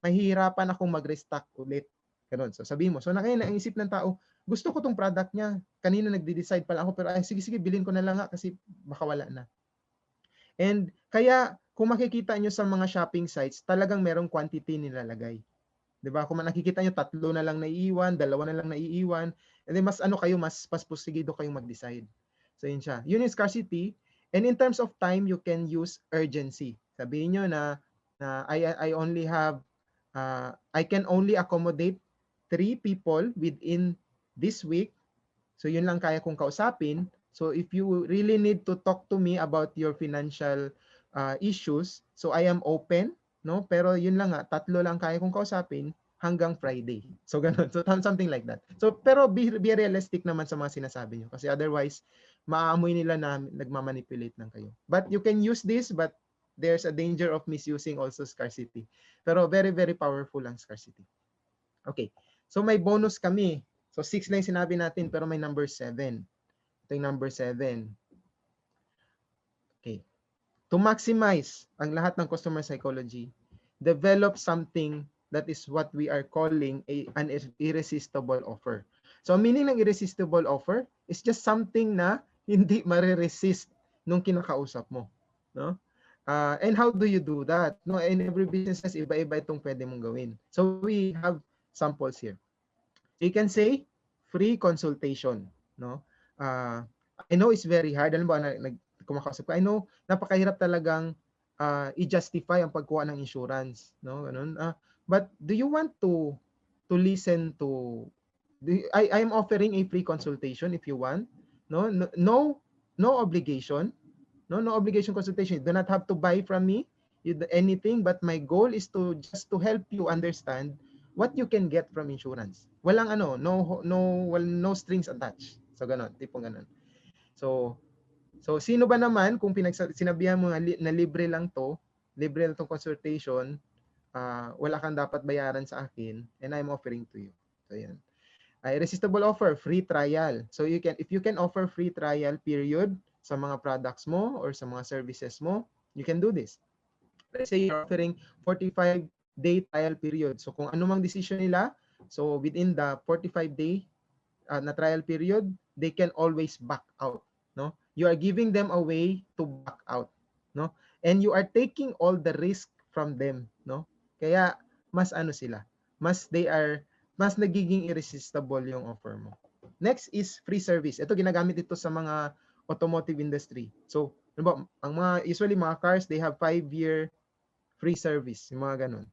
mahihirapan akong mag-restock ulit. Ganun. So sabihin mo, so na ngayon naisip ng tao, gusto ko tong product niya. Kanina nagde-decide pa lang ako pero sige bilhin ko na lang kasi baka wala na. And kaya kung makikita nyo sa mga shopping sites, talagang merong quantity nilalagay. 'Di ba? Kung nakikita nyo 3 na lang naiiwan, 2 na lang naiiwan, and then mas pusigido kayong mag-decide. So yun siya. Yun yung scarcity. And in terms of time, you can use urgency. Sabihin nyo na I only have I can only accommodate 3 people within this week. So yun lang kaya kong kausapin. So if you really need to talk to me about your financial issues, so I am open. No, pero yun lang nga, 3 lang kaya kong kausapin hanggang Friday. So ganun. So something like that. So pero be realistic naman sa mga sinasabi niyo kasi otherwise maaamoy nila na nagmamanipulate lang kayo. But you can use this, but there's a danger of misusing also scarcity. Pero very very powerful ang scarcity. Okay. So may bonus kami. So 6 lang sinabi natin pero may number 7. Ito yung number 7. Okay. To maximize ang lahat ng customer psychology, develop something that is what we are calling an irresistible offer. So meaning ng irresistible offer is just something na hindi mare-resist nung kinakausap mo, no? And how do you do that? No, in every businesses, iba-iba itong pwede mong gawin. So we have samples here. You can say free consultation, no? I know it's very hard. Alam mo, kumakausap ka, I know napakahirap talagang i-justify ang pagkuha ng insurance, no? Ganun. But do you want to listen to I am offering a free consultation if you want. No, no, no obligation. No obligation consultation. You do not have to buy from me anything, but my goal is to just to help you understand what you can get from insurance. Walang no strings attached. So ganon, tipong ganon. So sino ba naman kung sinabihan mo na libre lang tong consultation, wala kang dapat bayaran sa akin and I'm offering to you. So yan. Irresistible offer, free trial. So if you can offer free trial period sa mga products mo or sa mga services mo, you can do this. Let's say you're offering 45-day trial period. So kung ano mang decision nila, so within the 45-day na trial period, they can always back out, no? You are giving them a way to back out, no? And you are taking all the risk from them, no? Kaya mas sila, mas nagiging irresistible yung offer mo. Next is free service. Ito ginagamit ito sa mga automotive industry. So, ang usually mga cars, they have 5-year free service, yung mga ganun.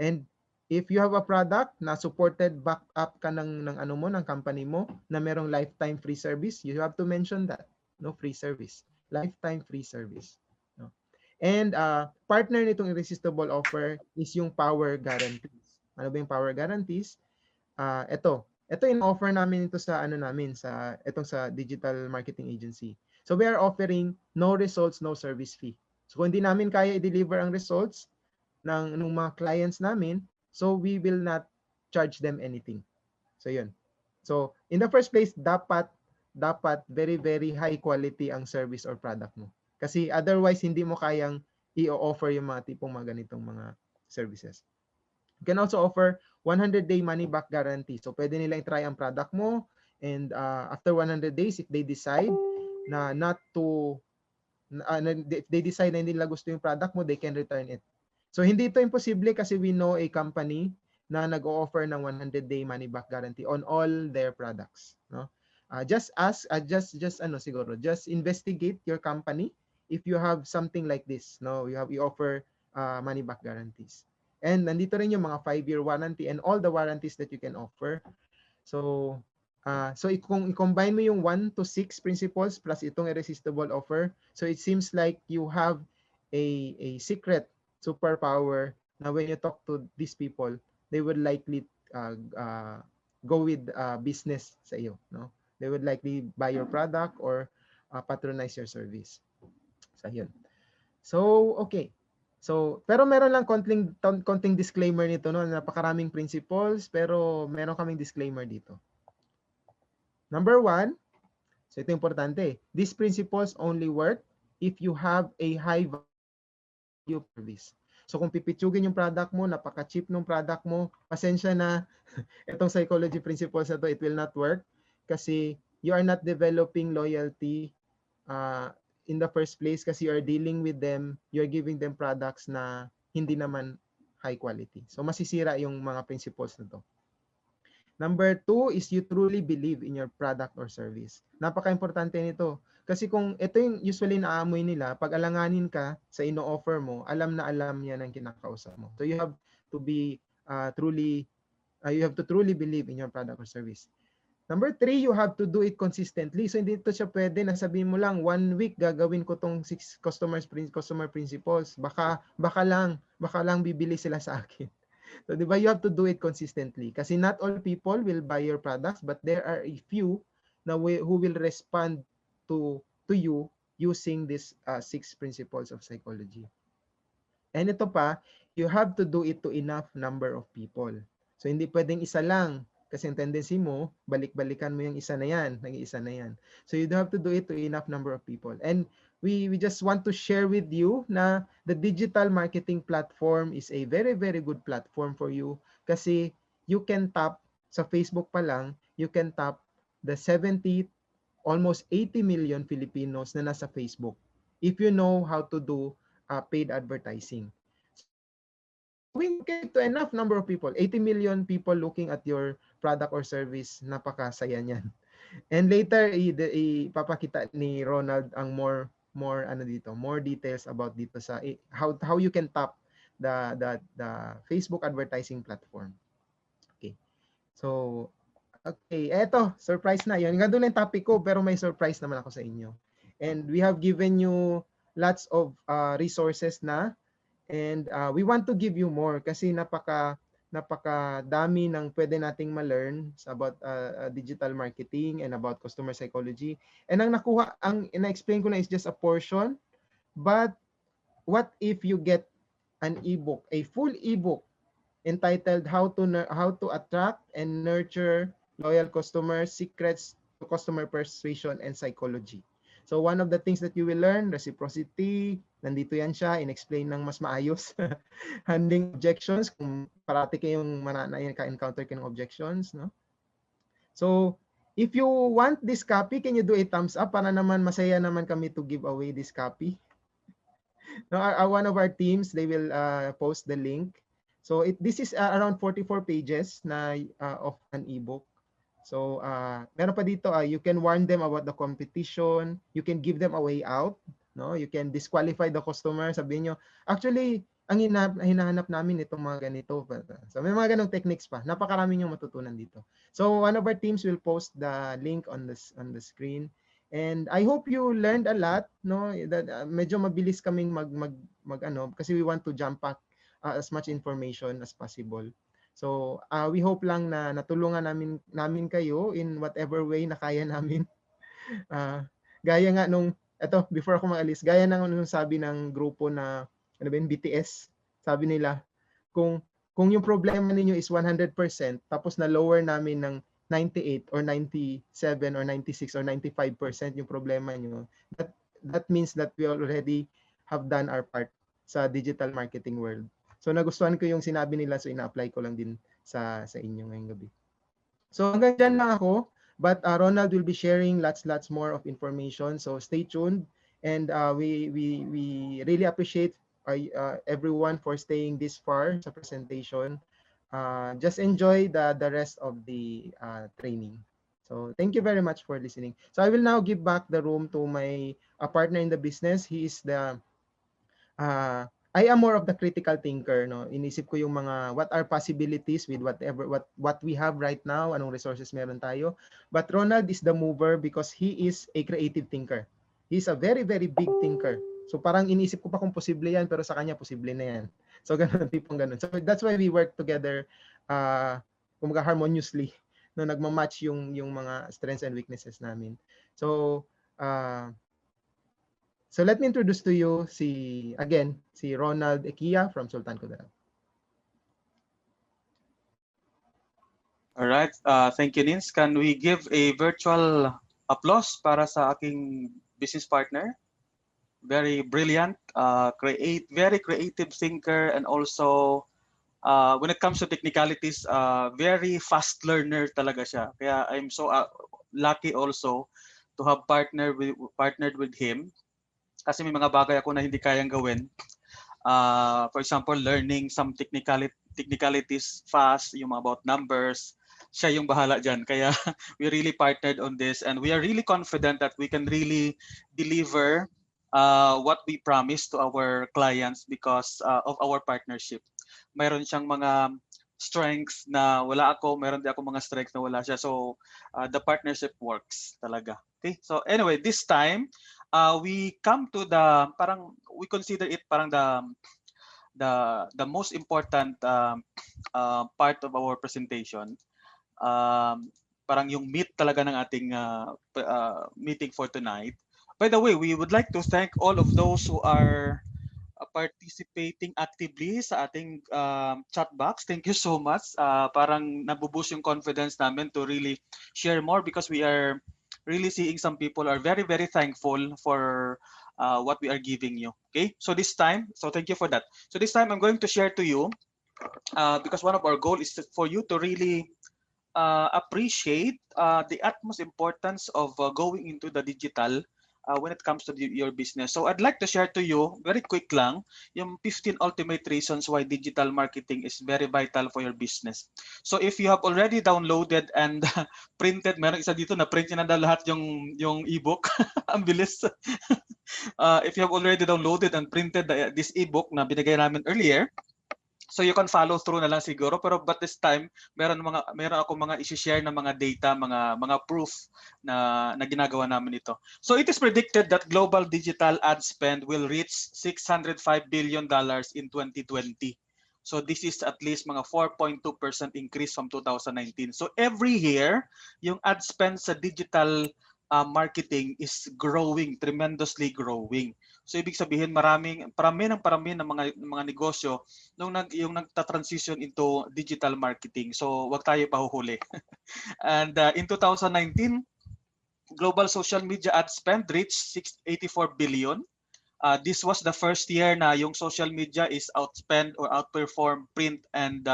And if you have a product na supported back up ka ng company mo na merong lifetime free service, you have to mention that, no, free service. Lifetime free service. No? And partner nitong irresistible offer is yung power guarantees. Ano ba yung power guarantees? Ito in-offer namin ito sa sa digital marketing agency. So we are offering no results, no service fee. So kung hindi namin kaya i-deliver ang results ng mga clients namin, so we will not charge them anything. So yun. So in the first place, dapat very very high quality ang service or product mo. Kasi otherwise hindi mo kayang i-offer yung mga tipong mga ganitong mga services. You can also offer 100-day money back guarantee. So pwede nila i-try ang product mo and after 100 days if they decide na they decide na hindi nila gusto yung product mo, they can return it. So hindi ito imposible kasi we know a company na nag-o-offer ng 100-day money back guarantee on all their products, no? Just investigate your company if you have something like this, no? You offer money back guarantees. And nandito rin yung mga 5-year warranty and all the warranties that you can offer. So kung i-combine mo yung 1 to 6 principles plus itong irresistible offer, so it seems like you have a secret superpower na when you talk to these people, they would likely go with business sa iyo, no? They would likely buy your product or patronize your service. So yun. So okay. So, pero meron lang konting disclaimer nito, no? Napakaraming principles, pero meron kaming disclaimer dito. Number 1, so ito importante. These principles only work if you have a high value service. So, kung pipitsugin yung product mo, napaka-cheap ng product mo, pasensya na, itong psychology principles na to, it will not work kasi you are not developing loyalty in the first place kasi you are dealing with them, you are giving them products na hindi naman high quality. So masisira yung mga principles na to. Number 2 is you truly believe in your product or service. Napaka-importante nito. Kasi kung ito yung usually naamoy nila, pag alanganin ka sa ino-offer mo, alam na alam yan ang kinakausap mo. So you have to be you have to truly believe in your product or service. Number 3, you have to do it consistently. So hindi ito siya pwede na sabihin mo lang 1 week gagawin ko tong 6 customer principles. Baka lang bibili sila sa akin. So di ba, you have to do it consistently kasi not all people will buy your products but there are a few na who will respond to you using these 6 principles of psychology. And ito pa, you have to do it to enough number of people. So hindi pwedeng isa lang. Kasi yung tendency mo, balik-balikan mo yung isa na yan, nag-iisa na yan. So you have to do it to enough number of people. And we just want to share with you na the digital marketing platform is a very, very good platform for you kasi you can tap, sa Facebook pa lang, you can tap the 70, almost 80 million Filipinos na nasa Facebook if you know how to do paid advertising. We get to enough number of people, 80 million people looking at your product or service, napakasaya niyan. And later ipapakita ni Ronald ang more ano dito, more details about dito sa how you can tap the Facebook advertising platform. Okay. So okay, eto, surprise na. Yan nga doon yung topic ko, pero may surprise naman ako sa inyo. And we have given you lots of resources na. And we want to give you more kasi napakadami ng pwede nating ma-learn about digital marketing and about customer psychology. And ang ina-explain ko na is just a portion. But what if you get an ebook, a full ebook entitled How to Attract and Nurture Loyal Customers, Secrets to Customer Persuasion and Psychology. So one of the things that you will learn, reciprocity, nandito yan siya, in-explain ng mas maayos. Handling objections, kung parati kayong ka-encounter kayo ng objections. No? So if you want this copy, can you do a thumbs up para naman masaya naman kami to give away this copy? No, one of our teams, they will post the link. So this is around 44 pages na of an ebook. So meron pa dito, you can warn them about the competition, you can give them a way out, no? You can disqualify the customer, sabihin nyo, actually, ang hinahanap namin itong mga ganito. So may mga ganong techniques pa. Napakarami yung matutunan dito. So one of our teams will post the link on the screen. And I hope you learned a lot, no? That medyo mabilis kaming mag kasi we want to jump pack as much information as possible. So we hope lang na natulungan namin kayo in whatever way na kaya namin. Gaya nga before ako maalis, gaya nung sabi ng grupo na BTS, sabi nila, kung yung problema ninyo is 100%, tapos na lower namin ng 98 or 97 or 96 or 95% yung problema nyo, that means that we already have done our part sa digital marketing world. So nagustuhan ko yung sinabi nila, so ina-apply ko lang din sa inyo ngayong gabi. So hanggang dyan lang ako, but Ronald will be sharing lots more of information. So stay tuned, and we really appreciate everyone for staying this far sa presentation. Just enjoy the rest of the training. So thank you very much for listening. So I will now give back the room to my partner in the business. He is the I am more of the critical thinker, no. Inisip ko yung mga what are possibilities with what we have right now, anong resources meron tayo. But Ronald is the mover because he is a creative thinker. He's a very big thinker. So parang inisip ko pa kung posible yan, pero sa kanya posible na yan. So ganun, tipong ganun. So that's why we work together kumbaga harmoniously, no, nagma-match yung mga strengths and weaknesses namin. So so let me introduce to you si Ronald Ekia from Sultan Kudarat. All right. Thank you, Nins. Can we give a virtual applause para sa aking business partner? Very brilliant, very creative thinker, and also when it comes to technicalities, very fast learner talaga siya. Kaya I'm so lucky also to have partnered with him. Kasi may mga bagay ako na hindi kayang gawin. For example, learning some technicalities fast, yung about numbers, siya yung bahala dyan. Kaya we really partnered on this, and we are really confident that we can really deliver what we promise to our clients because of our partnership. Mayroon siyang mga strengths na wala ako, mayroon din ako mga strengths na wala siya. So the partnership works talaga. Okay? So anyway, this time we come to we consider it parang the most important part of our presentation. Parang yung meat talaga ng ating meeting for tonight. By the way, we would like to thank all of those who are participating actively sa ating chat box. Thank you so much. Parang nabuboost yung confidence namin to really share more because we are really seeing some people are very thankful for what we are giving you. Okay, so thank you for that. So this time I'm going to share to you because one of our goals is for you to really appreciate the utmost importance of going into the digital when it comes to your business. So I'd like to share to you, very quick lang, yung 15 ultimate reasons why digital marketing is very vital for your business. So if you have already downloaded and printed, meron isa dito na print niya na daw lahat yung ebook. Ang bilis. If you have already downloaded and printed this ebook na binigay namin earlier, so you can follow through na lang siguro, pero but this time meron ako mga i-share na mga data, mga proof na ginagawa namin ito. So it is predicted that global digital ad spend will reach $605 billion in 2020. So this is at least mga 4.2% increase from 2019. So every year, yung ad spend sa digital marketing is growing, tremendously growing. So ibig sabihin parami ng mga negosyo yung nagta-transition into digital marketing. So wag tayo pahuhuli. And in 2019, global social media ad spend reached 684 billion. This was the first year na yung social media is outspend or outperform print and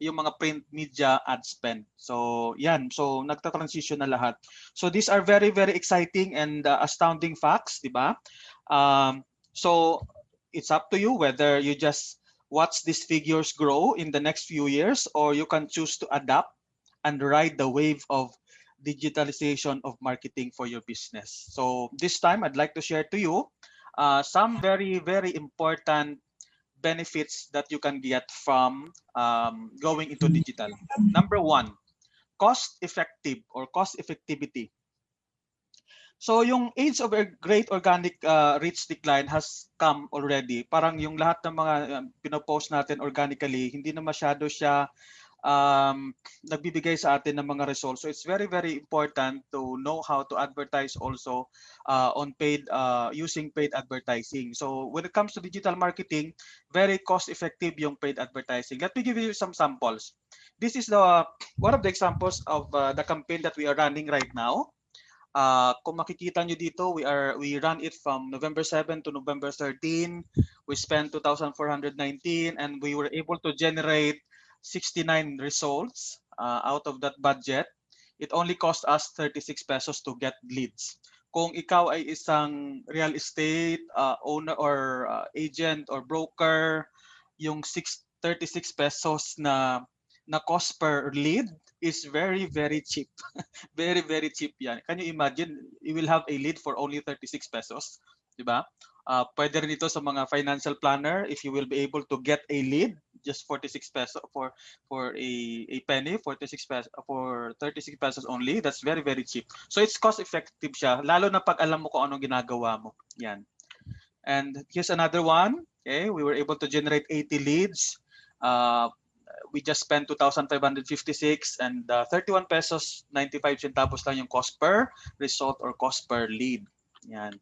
yung mga print media ad spend. So yan, so nagta-transition na lahat. So these are very, very exciting and astounding facts, di ba? So it's up to you whether you just watch these figures grow in the next few years, or you can choose to adapt and ride the wave of digitalization of marketing for your business. So this time I'd like to share to you some very, very important benefits that you can get from going into digital. Number one, cost effective or cost effectivity. So yung age of a great organic reach decline has come already. Parang yung lahat ng mga pinopost natin organically, hindi na masyado siya nagbibigay sa atin ng mga results. So it's very, very important to know how to advertise also on paid, using paid advertising. So when it comes to digital marketing, very cost-effective yung paid advertising. Let me give you some samples. This is one of the examples of the campaign that we are running right now. Kung makikita nyo dito, we run it from November 7 to November 13. We spent 2,419 and we were able to generate 69 results out of that budget. It only cost us 36 pesos to get leads. Kung ikaw ay isang real estate owner or agent or broker, yung 36 pesos na cost per lead is very, very cheap. Very, very cheap yan. Can you imagine, you will have a lead for only 36 pesos, di ba? Pwede rin ito sa mga financial planner if you will be able to get a lead just 46 pesos for a penny, 46 pesos for 36 pesos only. That's very, very cheap. So it's cost effective siya, lalo na pag alam mo kung anong ginagawa mo. Yan. And here's another one. Okay, we were able to generate 80 leads. We just spent 2,556 and 31 pesos 95 centavos lang yung cost per result or cost per lead. Yan.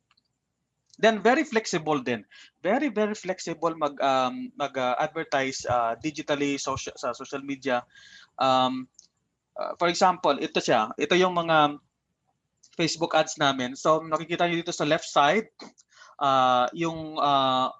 Then very flexible din. Very, very flexible mag-advertise digitally sa social media. For example, ito siya. Ito yung mga Facebook ads namin. So nakikita niyo dito sa left side, yung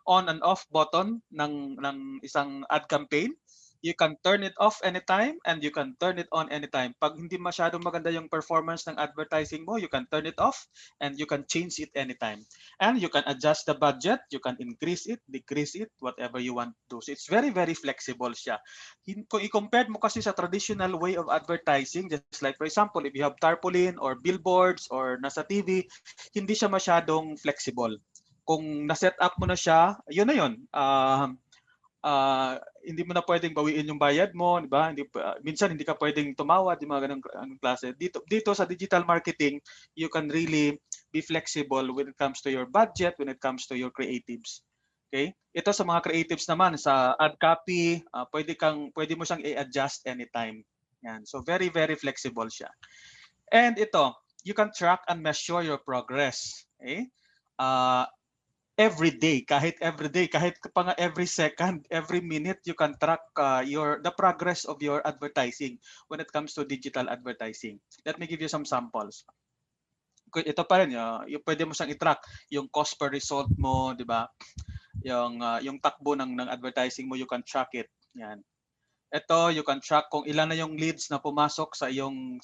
on and off button ng isang ad campaign. You can turn it off anytime and you can turn it on anytime. Pag hindi masyadong maganda yung performance ng advertising mo, you can turn it off and you can change it anytime. And you can adjust the budget, you can increase it, decrease it, whatever you want to do. So it's very, very flexible siya. Kung i-compare mo kasi sa traditional way of advertising, just like for example, if you have tarpaulin or billboards or nasa TV, hindi siya masyadong flexible. Kung na-set up mo na siya, yun na yun. Hindi mo na pwedeng bawiin yung bayad mo, di ba? Minsan hindi ka pwedeng tumawad, di mga ganung klase. Dito sa digital marketing, you can really be flexible when it comes to your budget, when it comes to your creatives. Okay? Ito sa mga creatives naman, sa ad copy, pwede mo siyang i-adjust anytime. Yan. So very, very flexible siya. And ito, you can track and measure your progress. Okay? Every day, kahit pa nga every second, every minute, you can track the progress of your advertising when it comes to digital advertising. Let me give you some samples. Ito pa rin, pwede mo siyang i-track yung cost per result mo, di ba? Yung takbo ng advertising mo, you can track it. Yan. Ito, you can track kung ilan na yung leads na pumasok sa iyong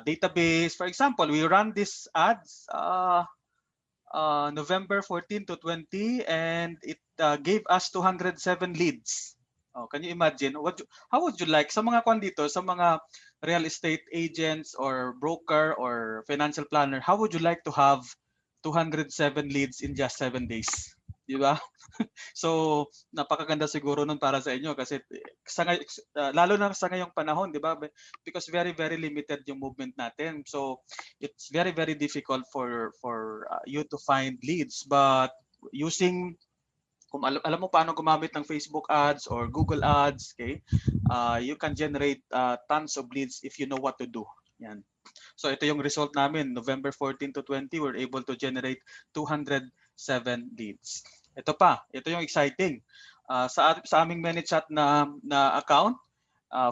database. For example, we run this ads November 14 to 20, and it gave us 207 leads. Oh, can you imagine? How would you like sa mga kwan dito, sa mga real estate agents or broker or financial planner, how would you like to have 207 leads in just 7 days? Di ba? So, napakaganda siguro nun para sa inyo kasi lalo na sa ngayong panahon, di ba? Because very, very limited yung movement natin. So, it's very, very difficult for you to find leads. But using, kung alam mo paano gumamit ng Facebook ads or Google ads, okay? You can generate tons of leads if you know what to do. Yan. So, ito yung result namin. November 14 to 20, we're able to generate 207 leads. Ito pa, ito yung exciting. Sa aming ManyChat na account,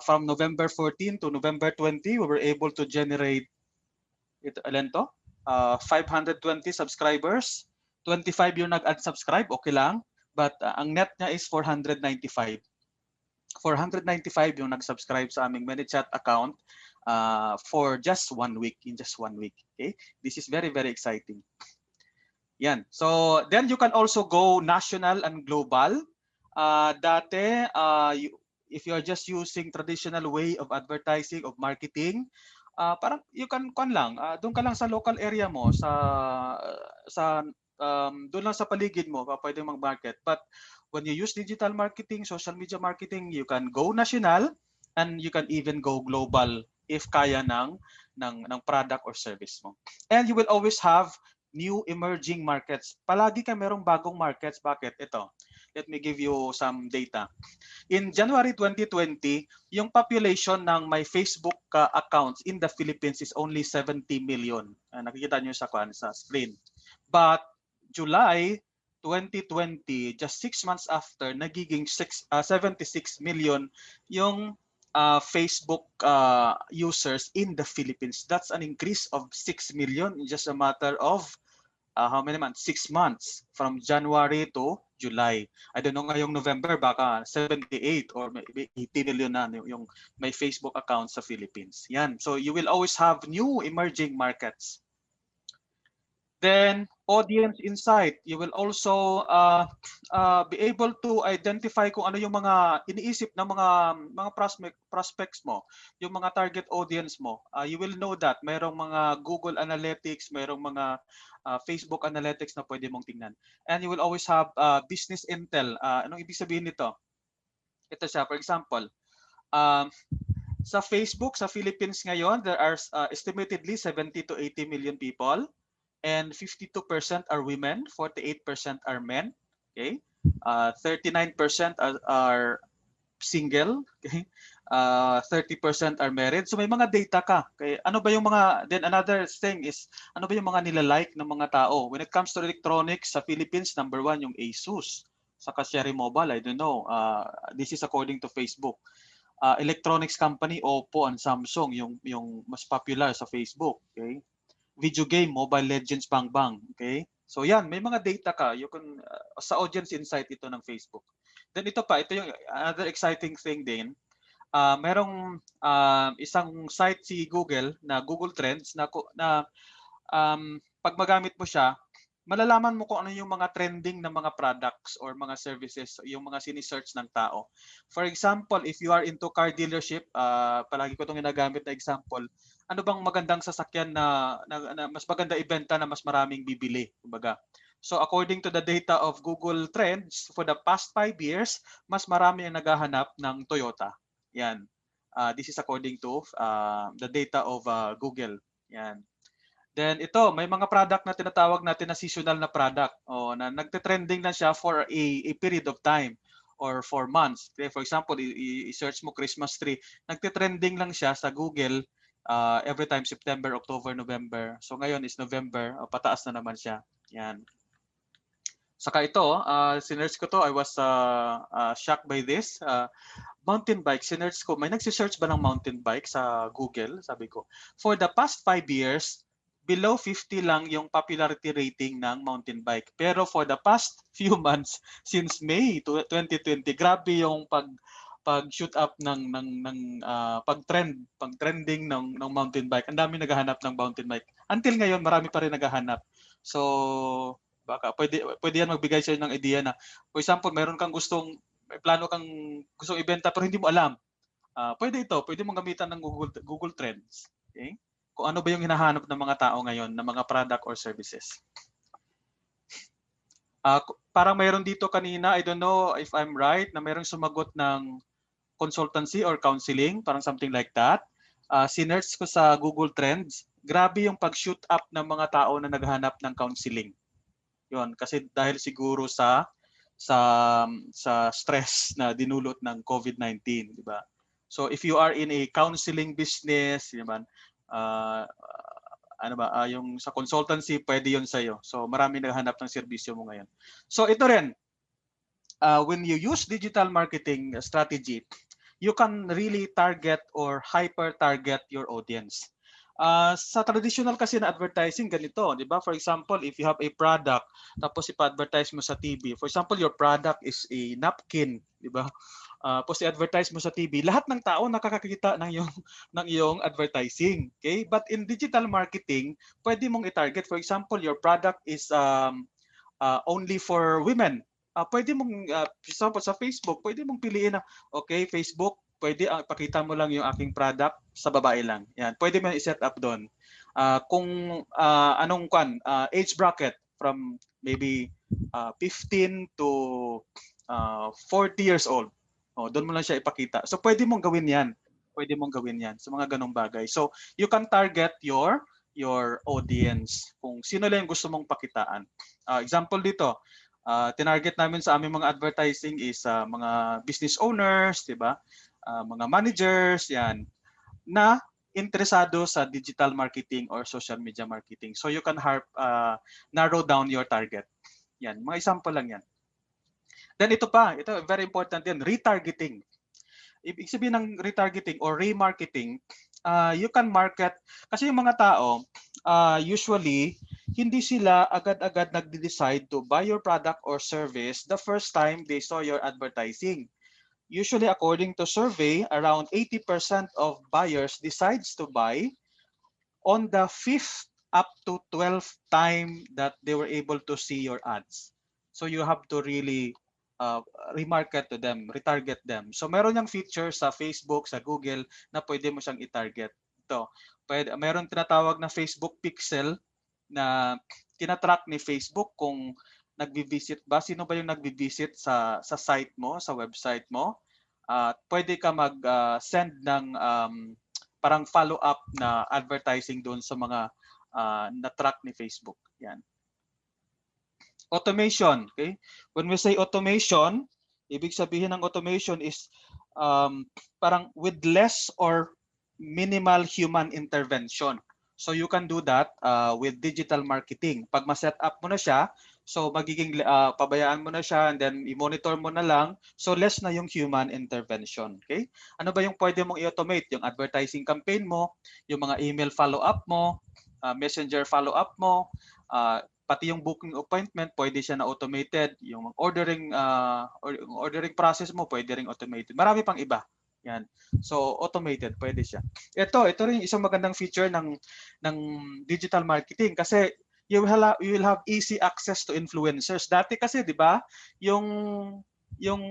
from November 14 to November 20, we were able to generate, ilan to? 520 subscribers. 25 yung nag-unsubscribe, okay lang. But ang net niya is 495. 495 yung nag-subscribe sa aming ManyChat account for just 1 week, in just 1 week. Okay? This is very, very exciting. Yan. So then you can also go national and global. Dati, if you are just using traditional way of advertising, of marketing, parang you can lang, doon ka lang sa local area mo, doon lang sa paligid mo ka pwede mag-market. But when you use digital marketing, social media marketing, you can go national and you can even go global if kaya ng product or service mo. And you will always have new emerging markets. Palagi ka merong bagong markets. Bakit? Ito. Let me give you some data. In January 2020, yung population ng my Facebook accounts in the Philippines is only 70 million. Nakikita nyo sa screen. But July 2020, just 6 months after, nagiging 76 million yung Facebook users in the Philippines. That's an increase of 6 million in just a matter of how many months? 6 months from January to July. I don't know ngayong November, baka 78 or maybe 80 million na yung may Facebook account sa Philippines. Yan. So you will always have new emerging markets. Then audience insight. You will also be able to identify kung ano yung mga iniisip ng mga prospects mo, yung mga target audience mo. You will know that mayroong mga Google Analytics, mayroong mga Facebook Analytics na pwede mong tingnan. And you will always have business intel. Anong ibig sabihin nito? Ito siya, for example, sa Facebook, sa Philippines ngayon, there are estimatedly 70 to 80 million people. And 52% are women, 48% are men, okay? 39% are single, okay? 30% are married. So may mga data ka. Okay? Ano ba yung mga, then another thing is, ano ba yung mga nilalike ng mga tao? When it comes to electronics sa Philippines, number 1 yung Asus. Saka Cherry Mobile, I don't know. This is according to Facebook. Electronics company, Oppo and Samsung, yung mas popular sa Facebook, okay? Video game, Mobile Legends, Bang Bang. Okay? So yan, may mga data ka. You can, sa audience insight ito ng Facebook. Then ito yung another exciting thing din. Merong isang site si Google na Google Trends na pag magamit mo siya, malalaman mo kung ano yung mga trending na mga products or mga services, yung mga sini-search ng tao. For example, if you are into car dealership, palagi ko itong ginagamit na example, ano bang magandang sasakyan na mas maganda ibenta na mas maraming bibili, kumbaga. So according to the data of Google Trends, for the past 5 years, mas marami ang naghahanap ng Toyota. Yan. This is according to the data of Google. Yan. Then ito, may mga product na tinatawag natin na seasonal na product na nagte-trending na siya for a period of time or for months. Okay, for example, i-search mo Christmas tree, nagte-trending lang siya sa Google every time September, October, November. So ngayon is November, pataas na naman siya. Yan. Saka ito, sinearch ko to, I was shocked by this. Mountain bike, sinearch ko, may nagsisearch ba ng mountain bike sa Google? Sabi ko, for the past 5 years, below 50 lang yung popularity rating ng mountain bike. Pero for the past few months, since May 2020, grabe yung pag-shoot up pag-trending ng mountain bike. Ang dami naghahanap ng mountain bike. Until ngayon, marami pa rin naghahanap. So, baka pwede yan magbigay sa'yo ng idea na, for example, may plano kang gustong ibenta pero hindi mo alam. Pwede mong gamitan ng Google Trends. Okay? Kung ano ba yung hinahanap ng mga tao ngayon na mga product or services. Parang mayroon dito kanina, I don't know if I'm right, na mayroong sumagot ng consultancy or counseling, parang something like that. Sinerch ko sa Google Trends, grabe yung pag-shoot up ng mga tao na naghahanap ng counseling. Yun, kasi dahil siguro sa stress na dinulot ng COVID-19, di ba? So if you are in a counseling business, diba, yung sa consultancy, pwede yun sa'yo. So marami naghahanap ng serbisyo mo ngayon. So ito rin, when you use digital marketing strategy, you can really target or hyper-target your audience. Sa traditional kasi na advertising, ganito, di ba? For example, if you have a product, tapos ipa-advertise mo sa TV. For example, your product is a napkin, di ba? Tapos i-advertise mo sa TV, lahat ng tao nakakakita ng iyong advertising. Okay? But in digital marketing, pwede mong i-target. For example, your product is only for women. Pwede mong, for example, sa Facebook, pwede mong piliin na, okay, Facebook, pwede pakita mo lang yung aking product sa babae lang. Yan, pwede mo i-set up doon. Kung anong age bracket from maybe 15 to 40 years old. Doon mo lang siya ipakita. So pwede mong gawin 'yan. Pwede mong gawin 'yan sa mga ganong bagay. So you can target your audience kung sino lang yung gusto mong pakitaan. Example dito, tinarget namin sa aming mga advertising is mga business owners, 'di ba? Mga managers, 'yan, na interesado sa digital marketing or social media marketing. So you can narrow down your target. Yan, mga example lang 'yan. Then ito very important din, retargeting. Ibig sabihin ng retargeting or remarketing, you can market, kasi yung mga tao, usually, hindi sila agad-agad nagde-decide to buy your product or service the first time they saw your advertising. Usually, according to survey, around 80% of buyers decides to buy on the 5th up to 12th time that they were able to see your ads. So you have to really remarket to them, retarget them. So meron yung feature sa Facebook, sa Google na pwede mo siyang i-target. Ito, meron tinatawag na Facebook Pixel na tinatrack ni Facebook kung nagbi-visit ba, sino ba yung nagbi-visit sa site mo, sa website mo. Pwede ka mag-send ng parang follow-up na advertising doon sa mga na-track ni Facebook. Yan. Automation, okay? When we say automation, ibig sabihin ng automation is parang with less or minimal human intervention. So you can do that with digital marketing. Pag ma-set up mo na siya, so magiging pabayaan mo na siya and then i-monitor mo na lang. So less na yung human intervention, okay? Ano ba yung pwede mong i-automate? Yung advertising campaign mo, yung mga email follow-up mo, messenger follow-up mo, pati yung booking appointment, pwede siya na automated. Yung ordering process mo, pwede ring automated. Marami pang iba. Yan. So automated, pwede siya. Ito rin isang magandang feature ng digital marketing kasi you will have easy access to influencers. Dati kasi, 'di ba, yung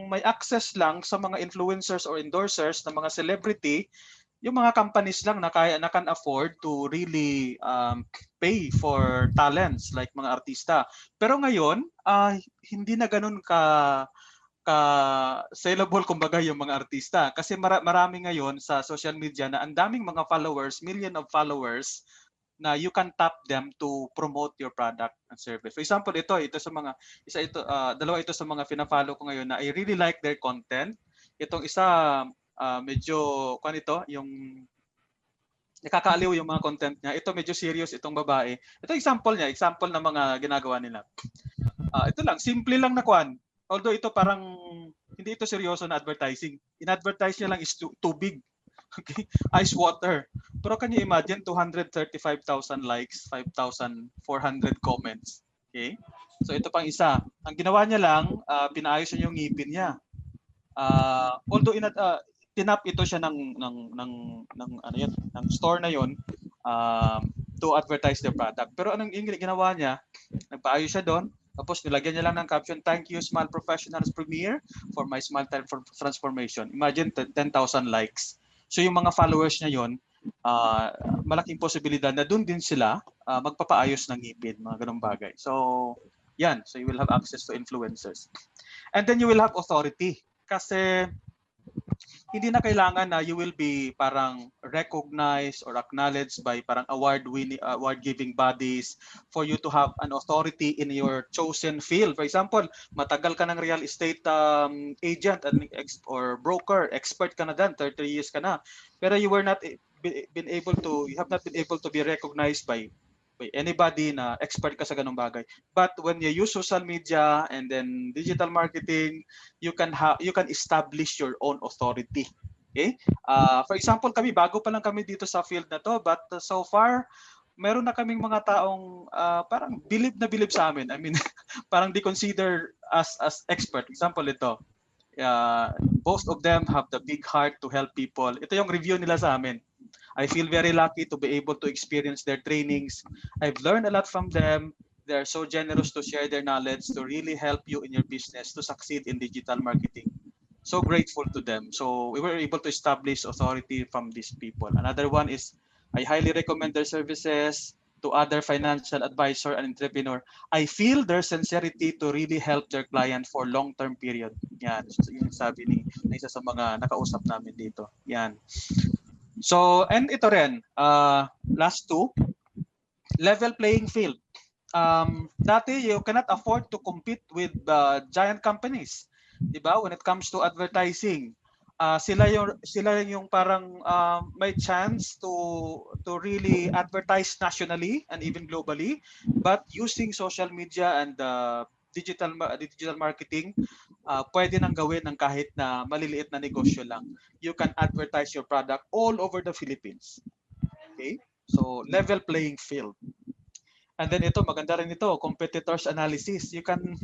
may access lang sa mga influencers or endorsers ng mga celebrity, yung mga companies lang na can afford to really pay for talents like mga artista. Pero ngayon, hindi na ganun ka saleable kumbaga yung mga artista kasi marami ngayon sa social media na ang daming mga followers, million of followers na you can tap them to promote your product and service. For example, dalawa ito sa mga fina-follow ko ngayon na I really like their content. Itong isa medyo yung nakakaaliw yung mga content niya. Ito medyo serious itong babae. Ito example ng mga ginagawa nila. Ito lang, simple lang na Although ito parang hindi ito seryoso na advertising. In-advertise niya lang is tubig. Okay? Ice water. Pero can you imagine 235,000 likes, 5,400 comments. Okay? So ito pang isa. Ang ginawa niya lang, pinaayos niya yung ngipin niya. Although tinap ito siya ng ano yun, ng store na yon to advertise their product. Pero anong ginawa niya? Nagpaayos siya doon. Tapos nilagyan niya lang ng caption, "Thank you, Smile Professionals Premier, for my smile transformation." Imagine 10,000 likes. So yung mga followers niya yon, malaking posibilidad na doon din sila magpapaayos ng ngipin, mga ganong bagay. So yan, so you will have access to influencers. And then you will have authority. Kasi hindi na kailangan na you will be parang recognized or acknowledged by parang award-giving bodies for you to have an authority in your chosen field. For example, matagal ka ng real estate agent or broker, expert ka na dyan, 30 years ka na. Pero you have not been able to be recognized by anybody na expert ka sa ganung bagay. But when you use social media and then digital marketing, you can establish your own authority. Okay? For example, bago pa lang kami dito sa field na to, but so far meron na kaming mga taong parang believe sa amin. I mean, parang they consider us as expert. Example ito. Both of them have the big heart to help people. Ito yung review nila sa amin. I feel very lucky to be able to experience their trainings. I've learned a lot from them. They're so generous to share their knowledge to really help you in your business to succeed in digital marketing. So grateful to them. So we were able to establish authority from these people. Another one is I highly recommend their services to other financial advisor and entrepreneur. I feel their sincerity to really help their client for long-term period. Yan, yung sabi ni isa sa mga nakausap namin dito. Yan. So, and ito rin, last two, level playing field. Dati, you cannot afford to compete with giant companies. Diba? When it comes to advertising, sila yung parang may chance to really advertise nationally and even globally, but using social media and digital marketing, pwede nang gawin ng kahit na maliliit na negosyo lang. You can advertise your product all over the Philippines. Okay? So, level playing field. And then ito, maganda rin ito, competitors analysis. You can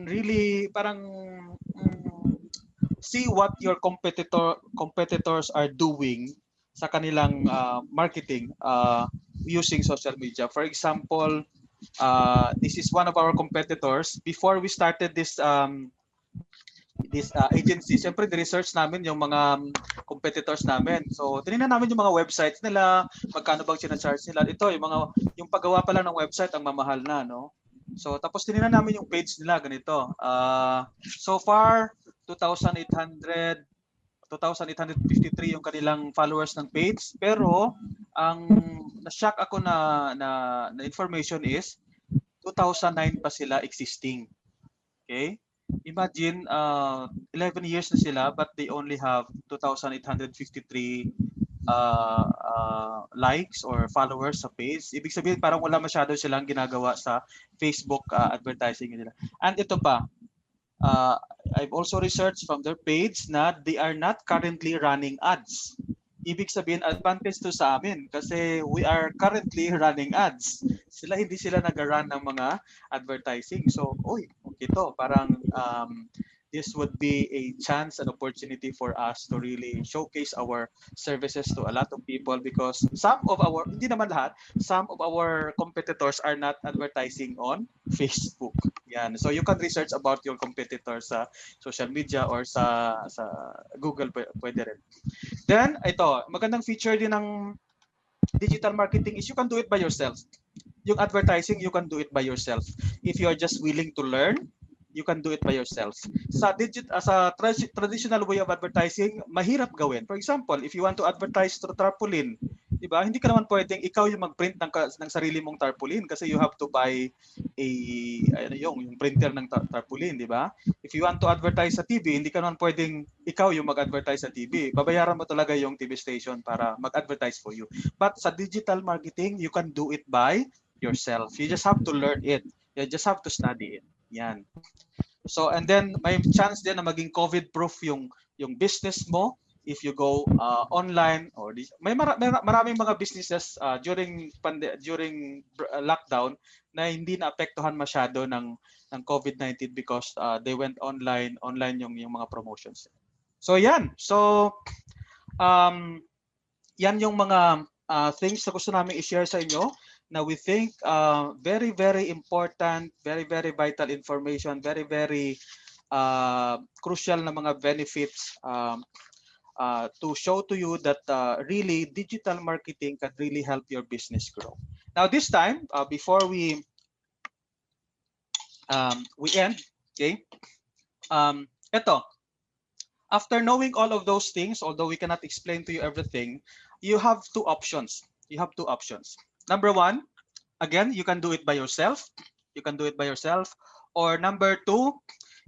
really parang see what your competitors are doing sa kanilang marketing using social media. For example, this is one of our competitors. Before we started this agency, siyempre research namin yung mga competitors namin. So, tinignan namin yung mga websites nila, magkano bang sinacharge nila. Ito, yung paggawa pa lang ng website, ang mamahal na, no? So, tapos tinignan namin yung page nila, ganito. So far, 2,853 yung kanilang followers ng page. Pero, ang na-shock ako na information is 2009 pa sila existing. Okay? Imagine 11 years na sila but they only have 2,853 likes or followers sa page. Ibig sabihin parang wala masyado silang ginagawa sa Facebook advertising nila. And ito pa, I've also researched from their page na they are not currently running ads. Ibig sabihin, advantage to sa amin kasi we are currently running ads. Hindi sila nag-run ng mga advertising. So, okay to. Parang this would be a chance and opportunity for us to really showcase our services to a lot of people because hindi naman lahat, some of our competitors are not advertising on Facebook. Yan. So you can research about your competitors sa social media or sa Google, pwede rin. Then, ito, magandang feature din ng digital marketing is you can do it by yourself. Yung advertising, you can do it by yourself. If you are just willing to learn, you can do it by yourself. Sa traditional way of advertising, mahirap gawin. For example, if you want to advertise to tarpaulin, di ba? Hindi ka naman pwedeng ikaw yung mag-print ng sarili mong tarpaulin kasi you have to buy yung printer ng tarpaulin, di ba? If you want to advertise sa TV, hindi ka naman pwedeng ikaw yung mag-advertise sa TV. Babayaran mo talaga yung TV station para mag-advertise for you. But sa digital marketing, you can do it by yourself. You just have to learn it. You just have to study it. Yan. So, and then may chance din na maging COVID-proof yung business mo if you go online or maraming mga businesses during lockdown na hindi naapektuhan masyado ng COVID-19 because they went online yung mga promotions. So yan. So yan yung mga things na gusto namin i-share sa inyo na we think very very important, very very vital information, very very crucial na mga benefits to show to you that really digital marketing can really help your business grow. Now this time, before we end, okay? Ito, after knowing all of those things, although we cannot explain to you everything, you have two options. You have two options. Number one, again, you can do it by yourself. You can do it by yourself. Or number two,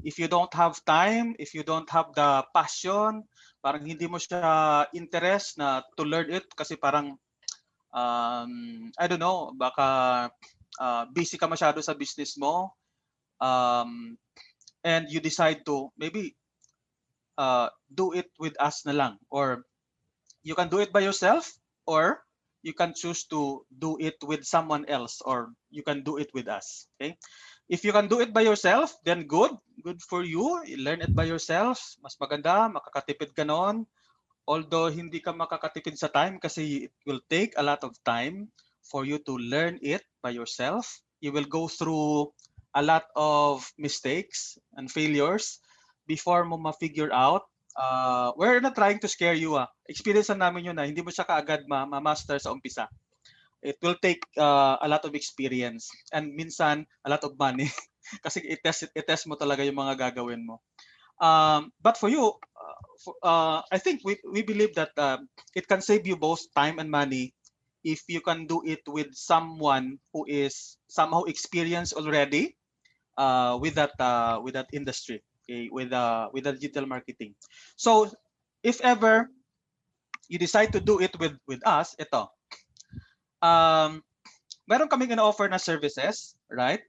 if you don't have time, if you don't have the passion, parang hindi mo siya interest na to learn it kasi parang I don't know, baka busy ka masyado sa business mo, and you decide to maybe do it with us na lang, or you can do it by yourself, or you can choose to do it with someone else, or you can do it with us. Okay, if you can do it by yourself, then good for you. Learn it by yourself. Mas maganda, makakatipid ka noon. Although hindi ka makakatipid sa time kasi it will take a lot of time for you to learn it by yourself. You will go through a lot of mistakes and failures before mo ma-figure out. We're not trying to scare you. Experience namin yun na hindi mo siya kaagad ma-master sa umpisa. It will take a lot of experience and minsan a lot of money kasi i-test mo talaga yung mga gagawin mo. But for you, I think we believe that it can save you both time and money if you can do it with someone who is somehow experienced already with that industry, okay, with the digital marketing. So if ever you decide to do it with us, ito. Meron kaming ino-offer na services, right?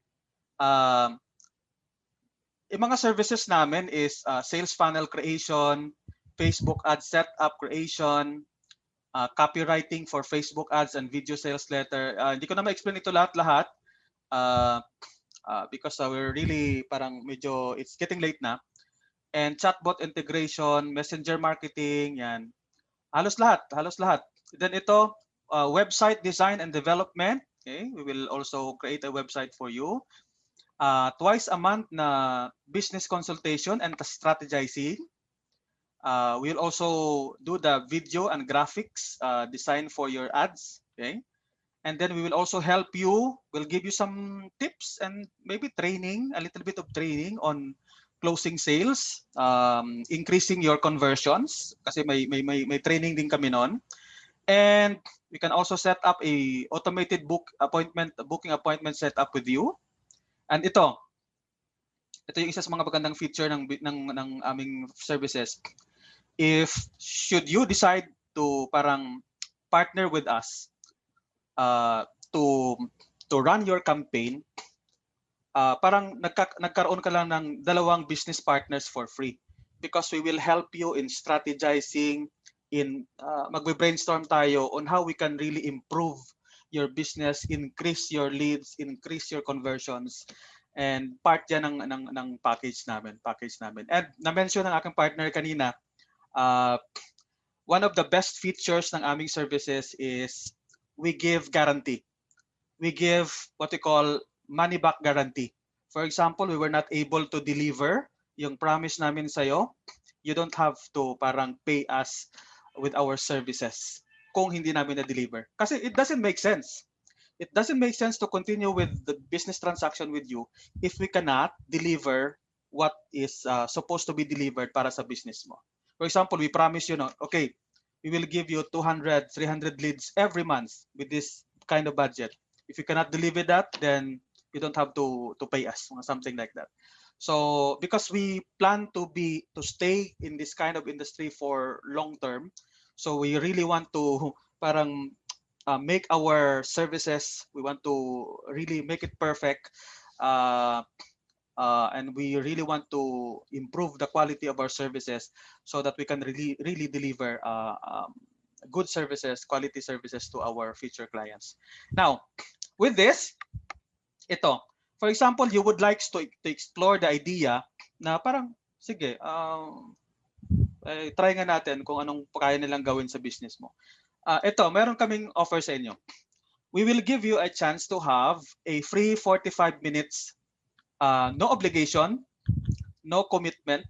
Yung mga services namin is sales funnel creation, Facebook ad setup creation, copywriting for Facebook ads and video sales letter. Hindi ko na ma-explain ito lahat-lahat because we're really parang medyo it's getting late na. And chatbot integration, messenger marketing, yan. Halos lahat. Then ito, website design and development. Okay, we will also create a website for you. Twice a month na business consultation and strategizing. We'll also do the video and graphics design for your ads. Okay, and then we will also help you. We'll give you some tips and maybe training, a little bit of training on closing sales, increasing your conversions. Kasi may training din kami nun. And we can also set up a automated booking appointment setup with you. And ito yung isa sa mga magandang feature ng aming services. If should you decide to parang partner with us to run your campaign, parang nagkaroon ka lang ng dalawang business partners for free because we will help you in strategizing, in magbe-brainstorm tayo on how we can really improve your business, increase your leads, increase your conversions, and part yan ng package namin. And na-mention ng aking partner kanina, one of the best features ng aming services is we give guarantee. We give what we call money back guarantee. For example, we were not able to deliver yung promise namin sa'yo, you don't have to parang pay us with our services kung hindi namin na-deliver. Kasi it doesn't make sense. It doesn't make sense to continue with the business transaction with you if we cannot deliver what is supposed to be delivered para sa business mo. For example, we promise you, okay, we will give you 200, 300 leads every month with this kind of budget. If you cannot deliver that, then you don't have to pay us, something like that. So because we plan to stay in this kind of industry for long term, so we really want to parang make our services, we want to really make it perfect and we really want to improve the quality of our services so that we can really deliver good services, quality services to our future clients. Now, with this, ito, for example, you would like to explore the idea na parang, sige, try nga natin kung anong kaya nilang gawin sa business mo. Ito, meron kaming offer sa inyo. We will give you a chance to have a free 45 minutes, no obligation, no commitment,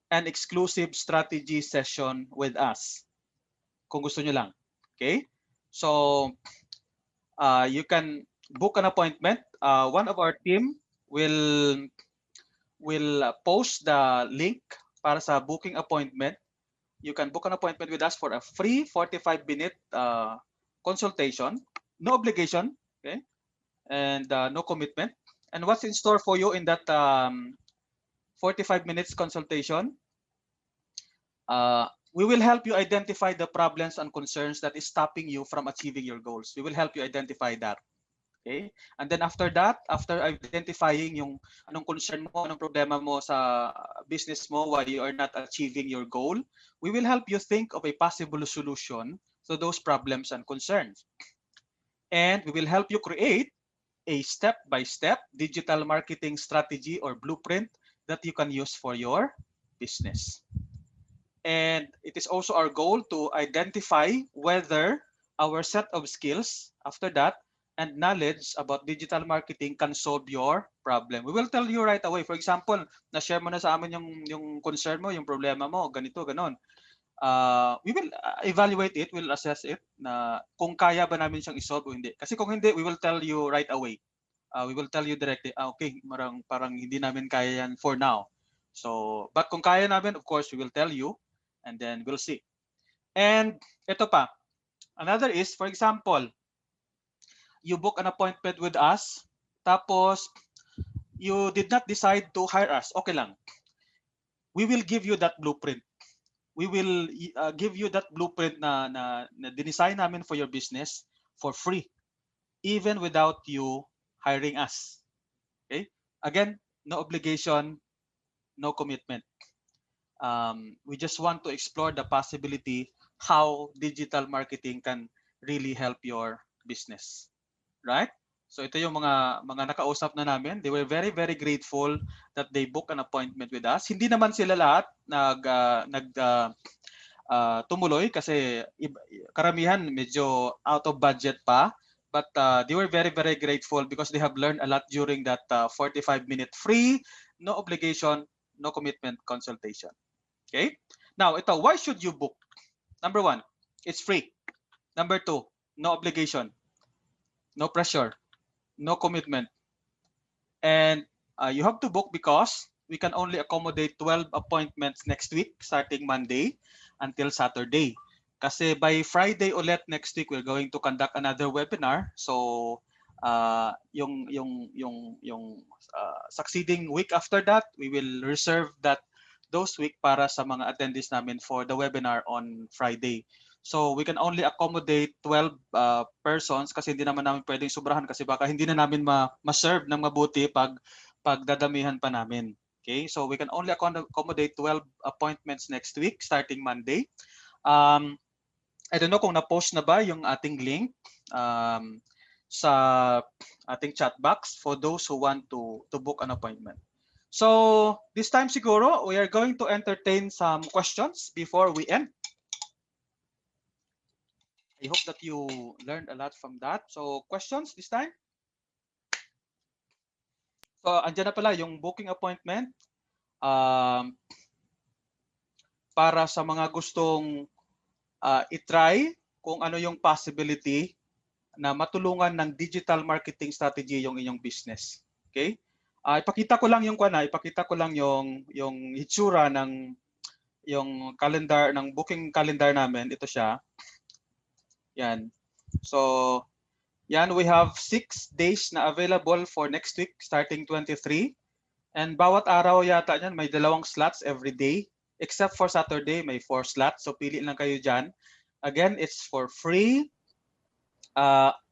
and exclusive strategy session with us. Kung gusto nyo lang. Okay? So, you can book an appointment. One of our team will post the link para sa booking appointment. You can book an appointment with us for a free 45-minute consultation, no obligation, okay, and no commitment. And what's in store for you in that 45 minutes consultation? We will help you identify the problems and concerns that is stopping you from achieving your goals. We will help you identify that. Okay? And then after that, after identifying yung anong concern mo, anong problema mo sa business mo, why you are not achieving your goal, we will help you think of a possible solution to those problems and concerns. And we will help you create a step-by-step digital marketing strategy or blueprint that you can use for your business. And it is also our goal to identify whether our set of skills after that and knowledge about digital marketing can solve your problem. We will tell you right away. For example, na-share mo na sa amin yung concern mo, yung problema mo, ganito, ganon. We will evaluate it, we'll assess it na kung kaya ba namin siyang isolve o hindi. Kasi kung hindi, we will tell you right away. We will tell you directly, okay, parang hindi namin kaya yan for now. So, but kung kaya namin, of course, we will tell you and then we'll see. And ito pa, another is, for example, you book an appointment with us, tapos you did not decide to hire us, okay lang. We will give you that blueprint. We will give you that blueprint na dinesign namin for your business for free, even without you hiring us. Okay? Again, no obligation, no commitment. We just want to explore the possibility how digital marketing can really help your business. Right? So ito yung mga nakausap na namin. They were very, very grateful that they book an appointment with us. Hindi naman sila lahat tumuloy kasi karamihan medyo out of budget pa. But they were very, very grateful because they have learned a lot during that 45-minute free, no obligation, no commitment consultation. Okay? Now, ito, why should you book? Number 1, it's free. Number 2, no obligation. No pressure, no commitment. And you have to book because we can only accommodate 12 appointments next week, starting Monday until Saturday. Kasi by Friday ulit next week, we're going to conduct another webinar. So yung succeeding week after that, we will reserve those week para sa mga attendees namin for the webinar on Friday. So we can only accommodate 12 persons kasi hindi naman namin pwedeng sobrahan kasi baka hindi na namin ma-serve ng mabuti pag dadamihan pa namin. Okay? So we can only accommodate 12 appointments next week starting Monday. I don't know kung na-post na ba yung ating link sa ating chat box for those who want to book an appointment. So this time siguro we are going to entertain some questions before we end. I hope that you learned a lot from that. So questions this time? So andyan na pala yung booking appointment para sa mga gustong i-try kung ano yung possibility na matulungan ng digital marketing strategy yung inyong business. Okay? Ipakita ko lang yung hitsura ng yung calendar ng booking calendar namin. Ito siya. Yan. So, yan, we have 6 days na available for next week starting 23. And bawat araw yata yan, may 2 slots every day. Except for Saturday, may 4 slots. So, pili lang kayo dyan. Again, it's for free.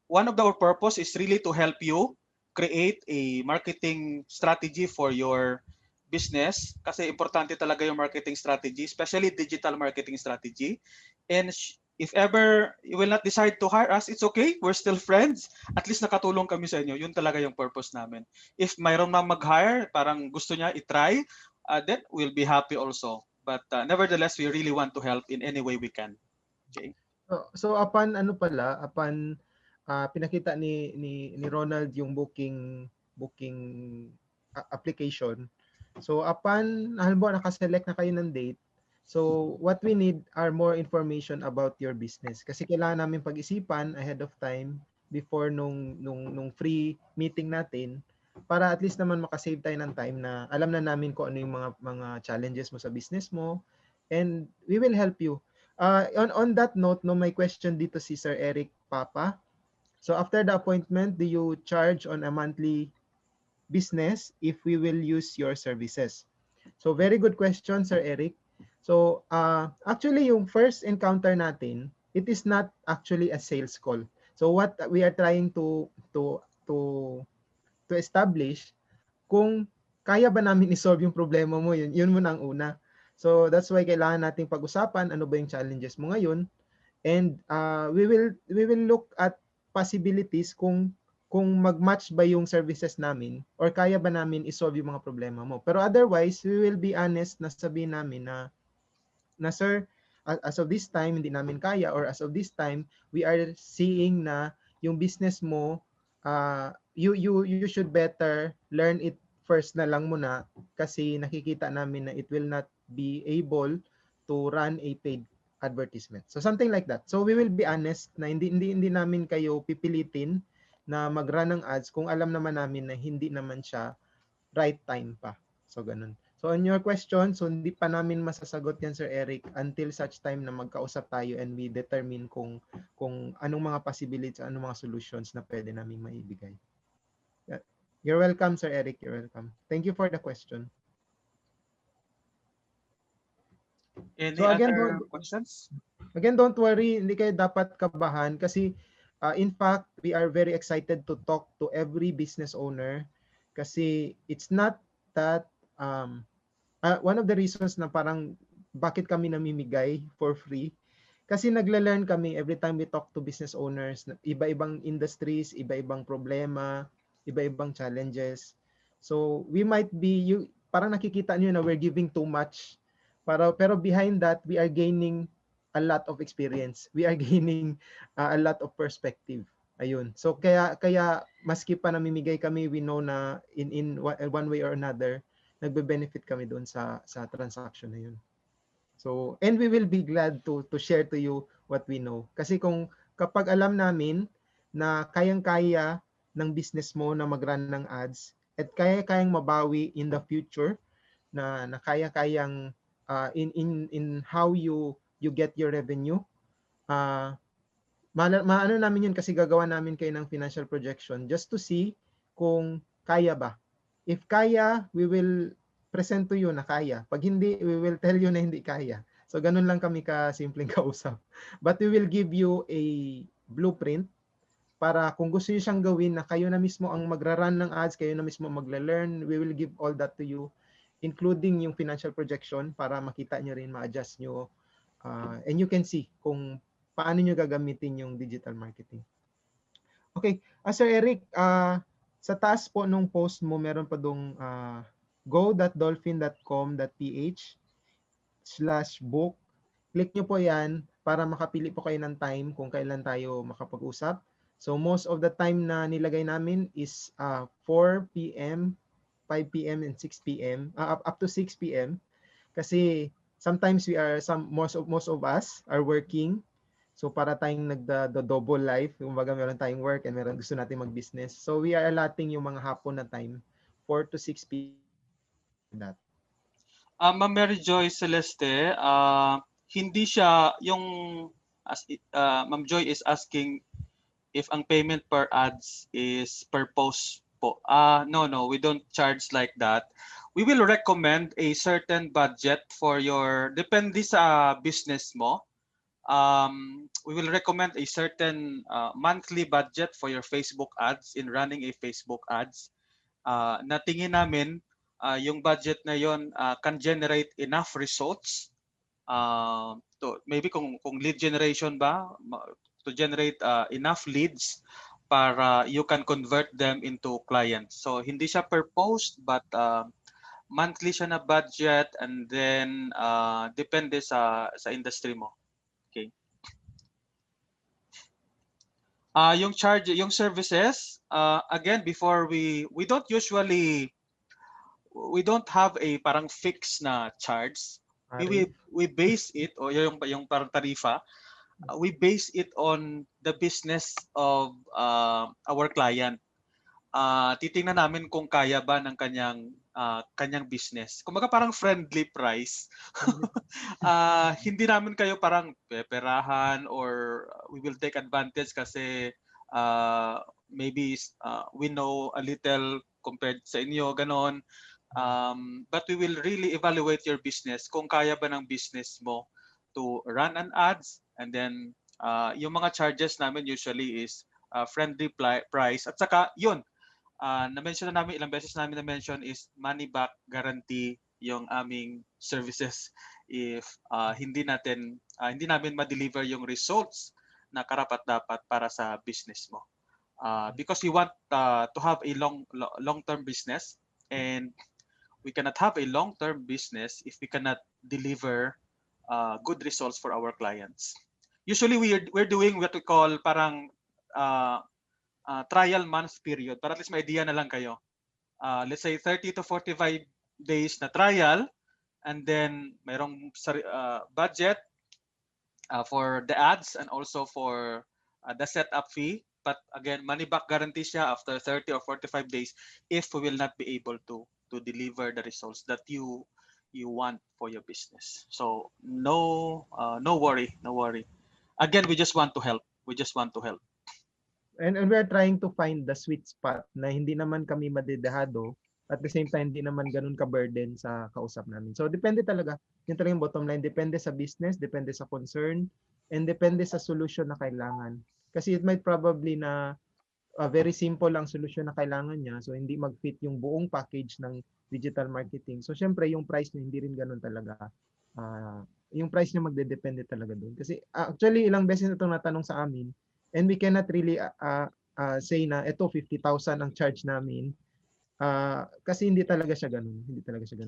One of our purpose is really to help you create a marketing strategy for your business, kasi importante talaga yung marketing strategy, especially digital marketing strategy. And if ever you will not decide to hire us, it's okay. We're still friends. At least nakatulong kami sa inyo. Yun talaga yung purpose namin. If mayroon mang mag-hire, parang gusto niya i-try, then we'll be happy also. But nevertheless, we really want to help in any way we can. Okay. So upon pinakita ni Ronald yung booking application. So upon halimbawa naka-select na kayo ng date, so what we need are more information about your business kasi kailangan namin pag-isipan ahead of time before nung free meeting natin para at least naman makasave tayo ng time na alam na namin kung ano yung mga challenges mo sa business mo, and we will help you. On that note, no, my question dito si Sir Eric Papa. So after the appointment, do you charge on a monthly business if we will use your services? So very good question, Sir Eric. So actually yung first encounter natin, it is not actually a sales call. So what we are trying to establish kung kaya ba namin i-solve yung problema mo, yun muna ang una. So that's why kailangan nating pag-usapan ano ba yung challenges mo ngayon, and we will look at possibilities kung mag-match ba yung services namin or kaya ba namin i-solve yung mga problema mo. Pero otherwise, we will be honest na sabihin namin na sir, as of this time hindi namin kaya, or as of this time we are seeing na yung business mo you should better learn it first na lang muna kasi nakikita namin na it will not be able to run a paid advertisement. So something like that. So we will be honest na hindi namin kayo pipilitin na mag-run ng ads kung alam naman namin na hindi naman siya right time pa. So ganun. So on your question, so hindi pa namin masasagot yan, Sir Eric, until such time na magkausap tayo and we determine kung anong mga possibilities, anong mga solutions na pwede namin maibigay. Yeah. You're welcome, Sir Eric. You're welcome. Thank you for the question. Any So again, other questions? Again, don't worry, hindi kayo dapat kabahan kasi in fact, we are very excited to talk to every business owner kasi it's not that one of the reasons na parang bakit kami namimigay for free kasi nagle-learn kami every time we talk to business owners, iba-ibang industries, iba-ibang problema, iba-ibang challenges. So we might be, parang nakikita niyo na we're giving too much, pero behind that we are gaining a lot of experience. We are gaining a lot of perspective. Ayun. So kaya maski pa namimigay kami, we know na in one way or another nagbe-benefit kami doon sa transaction na yun. So, and we will be glad to share to you what we know. Kasi kapag alam namin na kayang-kaya ng business mo na mag-run ng ads at kaya-kayang mabawi in the future na kaya-kayang in how you get your revenue, maano namin yun kasi gagawa namin kayo ng financial projection just to see kung kaya ba. If kaya, we will present to you na kaya. Pag hindi, we will tell you na hindi kaya. So ganun lang kami ka-simpleng kausap. But we will give you a blueprint para kung gusto niyo siyang gawin na kayo na mismo ang magra-run ng ads, kayo na mismo magle-learn, we will give all that to you, including yung financial projection para makita niyo rin, ma-adjust niyo, and you can see kung paano niyo gagamitin yung digital marketing. Okay, Sir Eric, sa taas po nung post mo, meron pa dong go.dolphin.com.ph/book. Click nyo po yan para makapili po kayo ng time kung kailan tayo makapag-usap. So most of the time na nilagay namin is 4 p.m., 5 p.m. and 6 p.m. Up to 6 p.m. Kasi sometimes most of us are working. So para tayong nagda-double life, kumbaga meron tayong work and meron gusto natin mag-business. So we are allotting yung mga hapon na time, 4 to 6 p.m. that. Ma'am Mary Joy Celeste, hindi siya yung Ma'am Joy is asking if ang payment per ads is per post po. No, we don't charge like that. We will recommend a certain budget for depende sa business mo. we will recommend a certain monthly budget for your Facebook ads in running a Facebook ads. Na tingin namin yung budget na yon can generate enough results to maybe kung lead generation ba to generate enough leads para you can convert them into clients. So hindi siya per post but monthly siya na budget and then depende sa industry mo. Okay. Yung charge, yung services, again before we don't usually we don't have a parang fixed na charge. We base it o yung parang tarifa. We base it on the business of our client. Titingnan namin kung kaya ba ng kanyang business. Kumbaga parang friendly price. Hindi namin kayo parang peperahan or we will take advantage kasi maybe we know a little compared sa inyo, ganon. But we will really evaluate your business kung kaya ba ng business mo to run an ads and then yung mga charges namin usually is friendly price at saka yun na-mention na namin ilang beses namin na-mention is money back guarantee yung aming services if hindi namin ma-deliver yung results na karapat-dapat para sa business mo. Because we want to have a long-term business and we cannot have a long-term business if we cannot deliver good results for our clients. Usually we're doing what we call parang trial month period para at least may idea na lang kayo. Let's say 30 to 45 days na trial and then mayroong budget for the ads and also for the setup fee. But again, money back guarantee siya after 30 or 45 days if we will not be able to deliver the results that you want for your business. So no worry. Again, we just want to help. And we are trying to find the sweet spot na hindi naman kami madedehado at the same time hindi naman ganun ka-burden sa kausap namin. So depende talaga, yun talaga yung bottom line, depende sa business, depende sa concern, and depende sa solution na kailangan. Kasi it might probably na very simple ang solution na kailangan niya, so hindi mag-fit yung buong package ng digital marketing. So syempre yung price niya hindi rin ganun talaga. Yung price niya magdedepende talaga doon. Kasi actually ilang beses na itong natanong sa amin, and we cannot really say na ito 50,000 ang charge namin kasi hindi talaga siya ganun.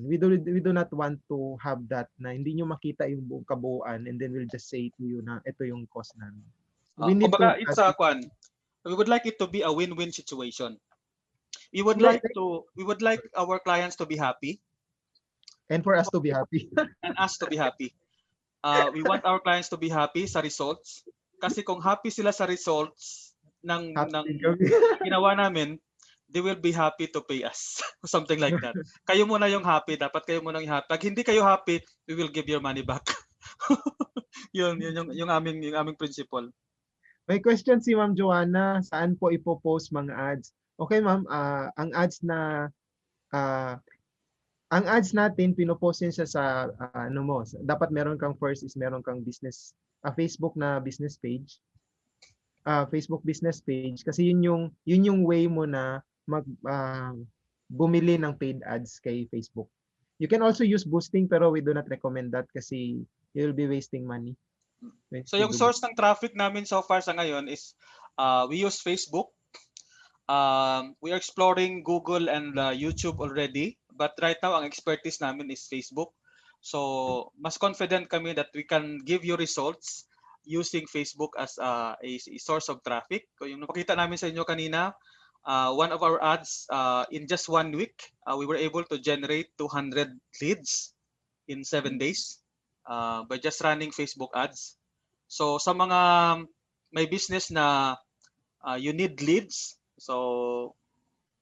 We do not want to have that na hindi nyo makita yung buong kabuuan and then we'll just say to you na ito yung cost namin. Kumbaga it's a kwan. We would like it to be a win-win situation. We would like our clients to be happy and for us to be happy. and us to be happy. We want our clients to be happy sa results. Kasi kung happy sila sa results ng ginawa namin, they will be happy to pay us. Something like that. Kayo muna yung happy. Dapat kayo muna yung happy. Pag hindi kayo happy, we will give your money back. yun yung aming principle. May question si Ma'am Joanna, saan po ipo-post mga ads? Okay ma'am, ang ads natin pinopost siya sa dapat meron kang meron kang business Facebook na business page. Facebook business page kasi yun yung way mo na bumili ng paid ads kay Facebook. You can also use boosting pero we do not recommend that kasi you'll be wasting money. So yung source ng traffic namin so far sa ngayon is we use Facebook. We are exploring Google and YouTube already, but right now ang expertise namin is Facebook. So mas confident kami that we can give you results using Facebook as a source of traffic. So yung napakita namin sa inyo kanina, one of our ads in just 1 week, we were able to generate 200 leads in 7 days by just running Facebook ads. So sa mga may business na you need leads, so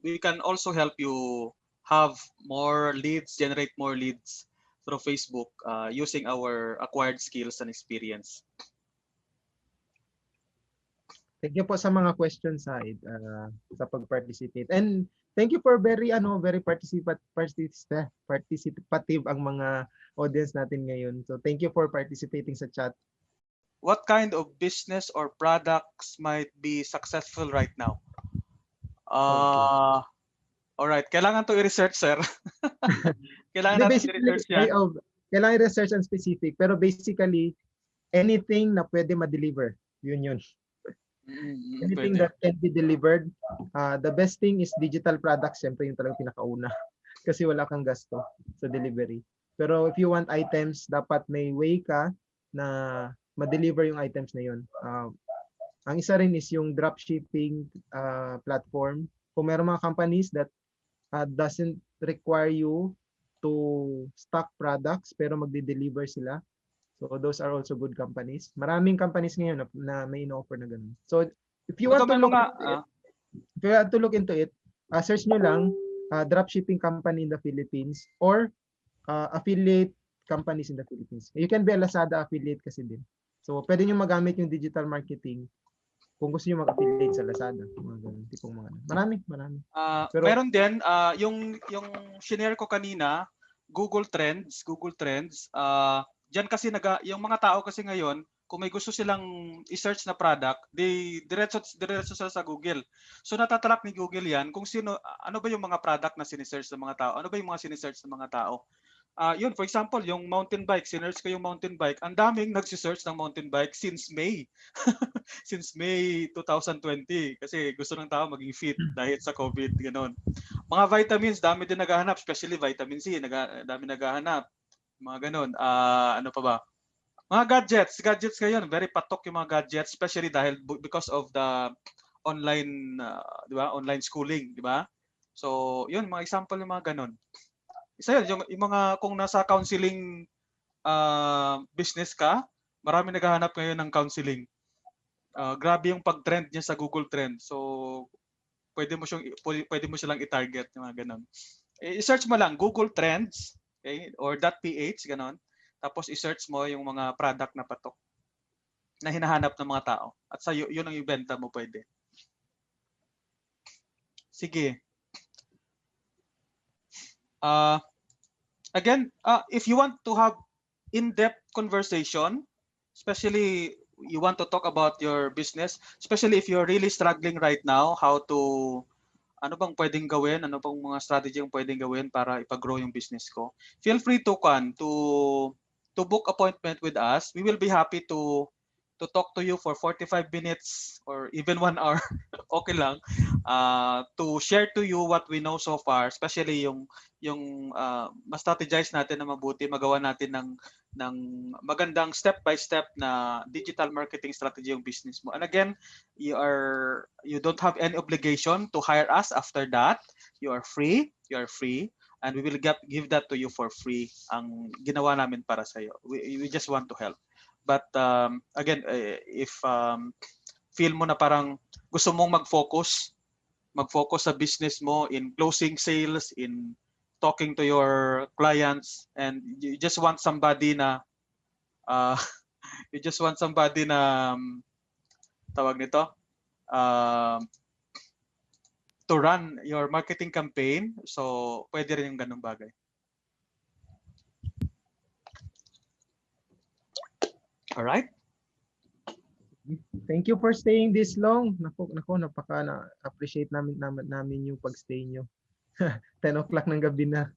we can also help you have more leads, generate more leads through Facebook using our acquired skills and experience. Thank you po sa mga questions side sa pag-participate. And thank you for very participative ang mga audience natin ngayon. So thank you for participating sa chat. what kind of business or products might be successful right now? All right, kailangan to i-research, sir. Kailangan Hindi, natin basically, i-research yan. kailangan i-research and specific, pero basically, anything na pwede ma-deliver. Yun. Anything Pwede. that can be delivered. The best thing is digital products. Siyempre, yung talagang pinakauna. Kasi wala kang gasto sa delivery. Pero if you want items, dapat may way ka na ma-deliver yung items na yun. Ang isa rin is yung dropshipping platform. Kung meron mga companies that doesn't require you to stock products pero magde-deliver sila. So those are also good companies. Maraming companies ngayon na may in-offer na ganun. So if you want to look into it, search nyo lang dropshipping company in the Philippines or affiliate companies in the Philippines. You can be a Lazada affiliate kasi din. So pwede nyo magamit yung digital marketing kung gusto nyo mag-affiliate sa Lazada. Mga ganun, tipong mga marami. Pero, meron din yung shinare ko kanina, Google Trends, diyan kasi yung mga tao kasi ngayon, kung may gusto silang i-search na product, diretso sila sa Google. So natatrack ni Google yan kung ano ba yung mga product na sinesearch ng mga tao, ano ba yung mga sinesearch ng mga tao. Yun, for example, yung mountain bike, sinearch ko yung mountain bike. Ang daming nagsisearch ng mountain bike since May. Since May 2020. Kasi gusto ng tao maging fit dahil sa COVID, gano'n. Mga vitamins, dami din naghahanap, especially vitamin C, dami naghahanap. Mga gano'n. Ano pa ba? Mga gadgets ngayon, very patok yung mga gadgets, especially dahil because of the online, di ba? Online schooling, di ba? So, yun, mga example yung mga gano'n. Isa yun, yung mga kung nasa counseling business ka, marami naghahanap ngayon ng counseling. Grabe yung pag-trend niya sa Google Trend. So, pwede mo silang i-target, yung mga ganun. I-search mo lang Google Trends, okay, or .ph, ganun. Tapos i-search mo yung mga product na patok na hinahanap ng mga tao. At sa yun ang ibenta mo pwede. Sige. Again, if you want to have in-depth conversation, especially you want to talk about your business, especially if you're really struggling right now, ano bang pwedeng gawin, ano bang mga strategy yung pwedeng gawin para ipag-grow yung business ko, feel free to book appointment with us. We will be happy to talk to you for 45 minutes or even 1 hour. Okay lang. To share to you what we know so far, especially yung ma-strategize natin na mabuti, magawa natin ng magandang step-by-step na digital marketing strategy yung business mo. And again, you don't have any obligation to hire us after that. You are free, and we will give that to you for free. Ang ginawa namin para sa iyo. We just want to help. But again, if feel mo na parang gusto mong mag-focus sa business mo in closing sales, in talking to your clients, and you just want somebody na tawag nito, to run your marketing campaign, so pwede rin yung ganung bagay. All right. Thank you for staying this long. Nako, napaka na-appreciate namin yung pag-stay nyo. 10 o'clock ng gabi na.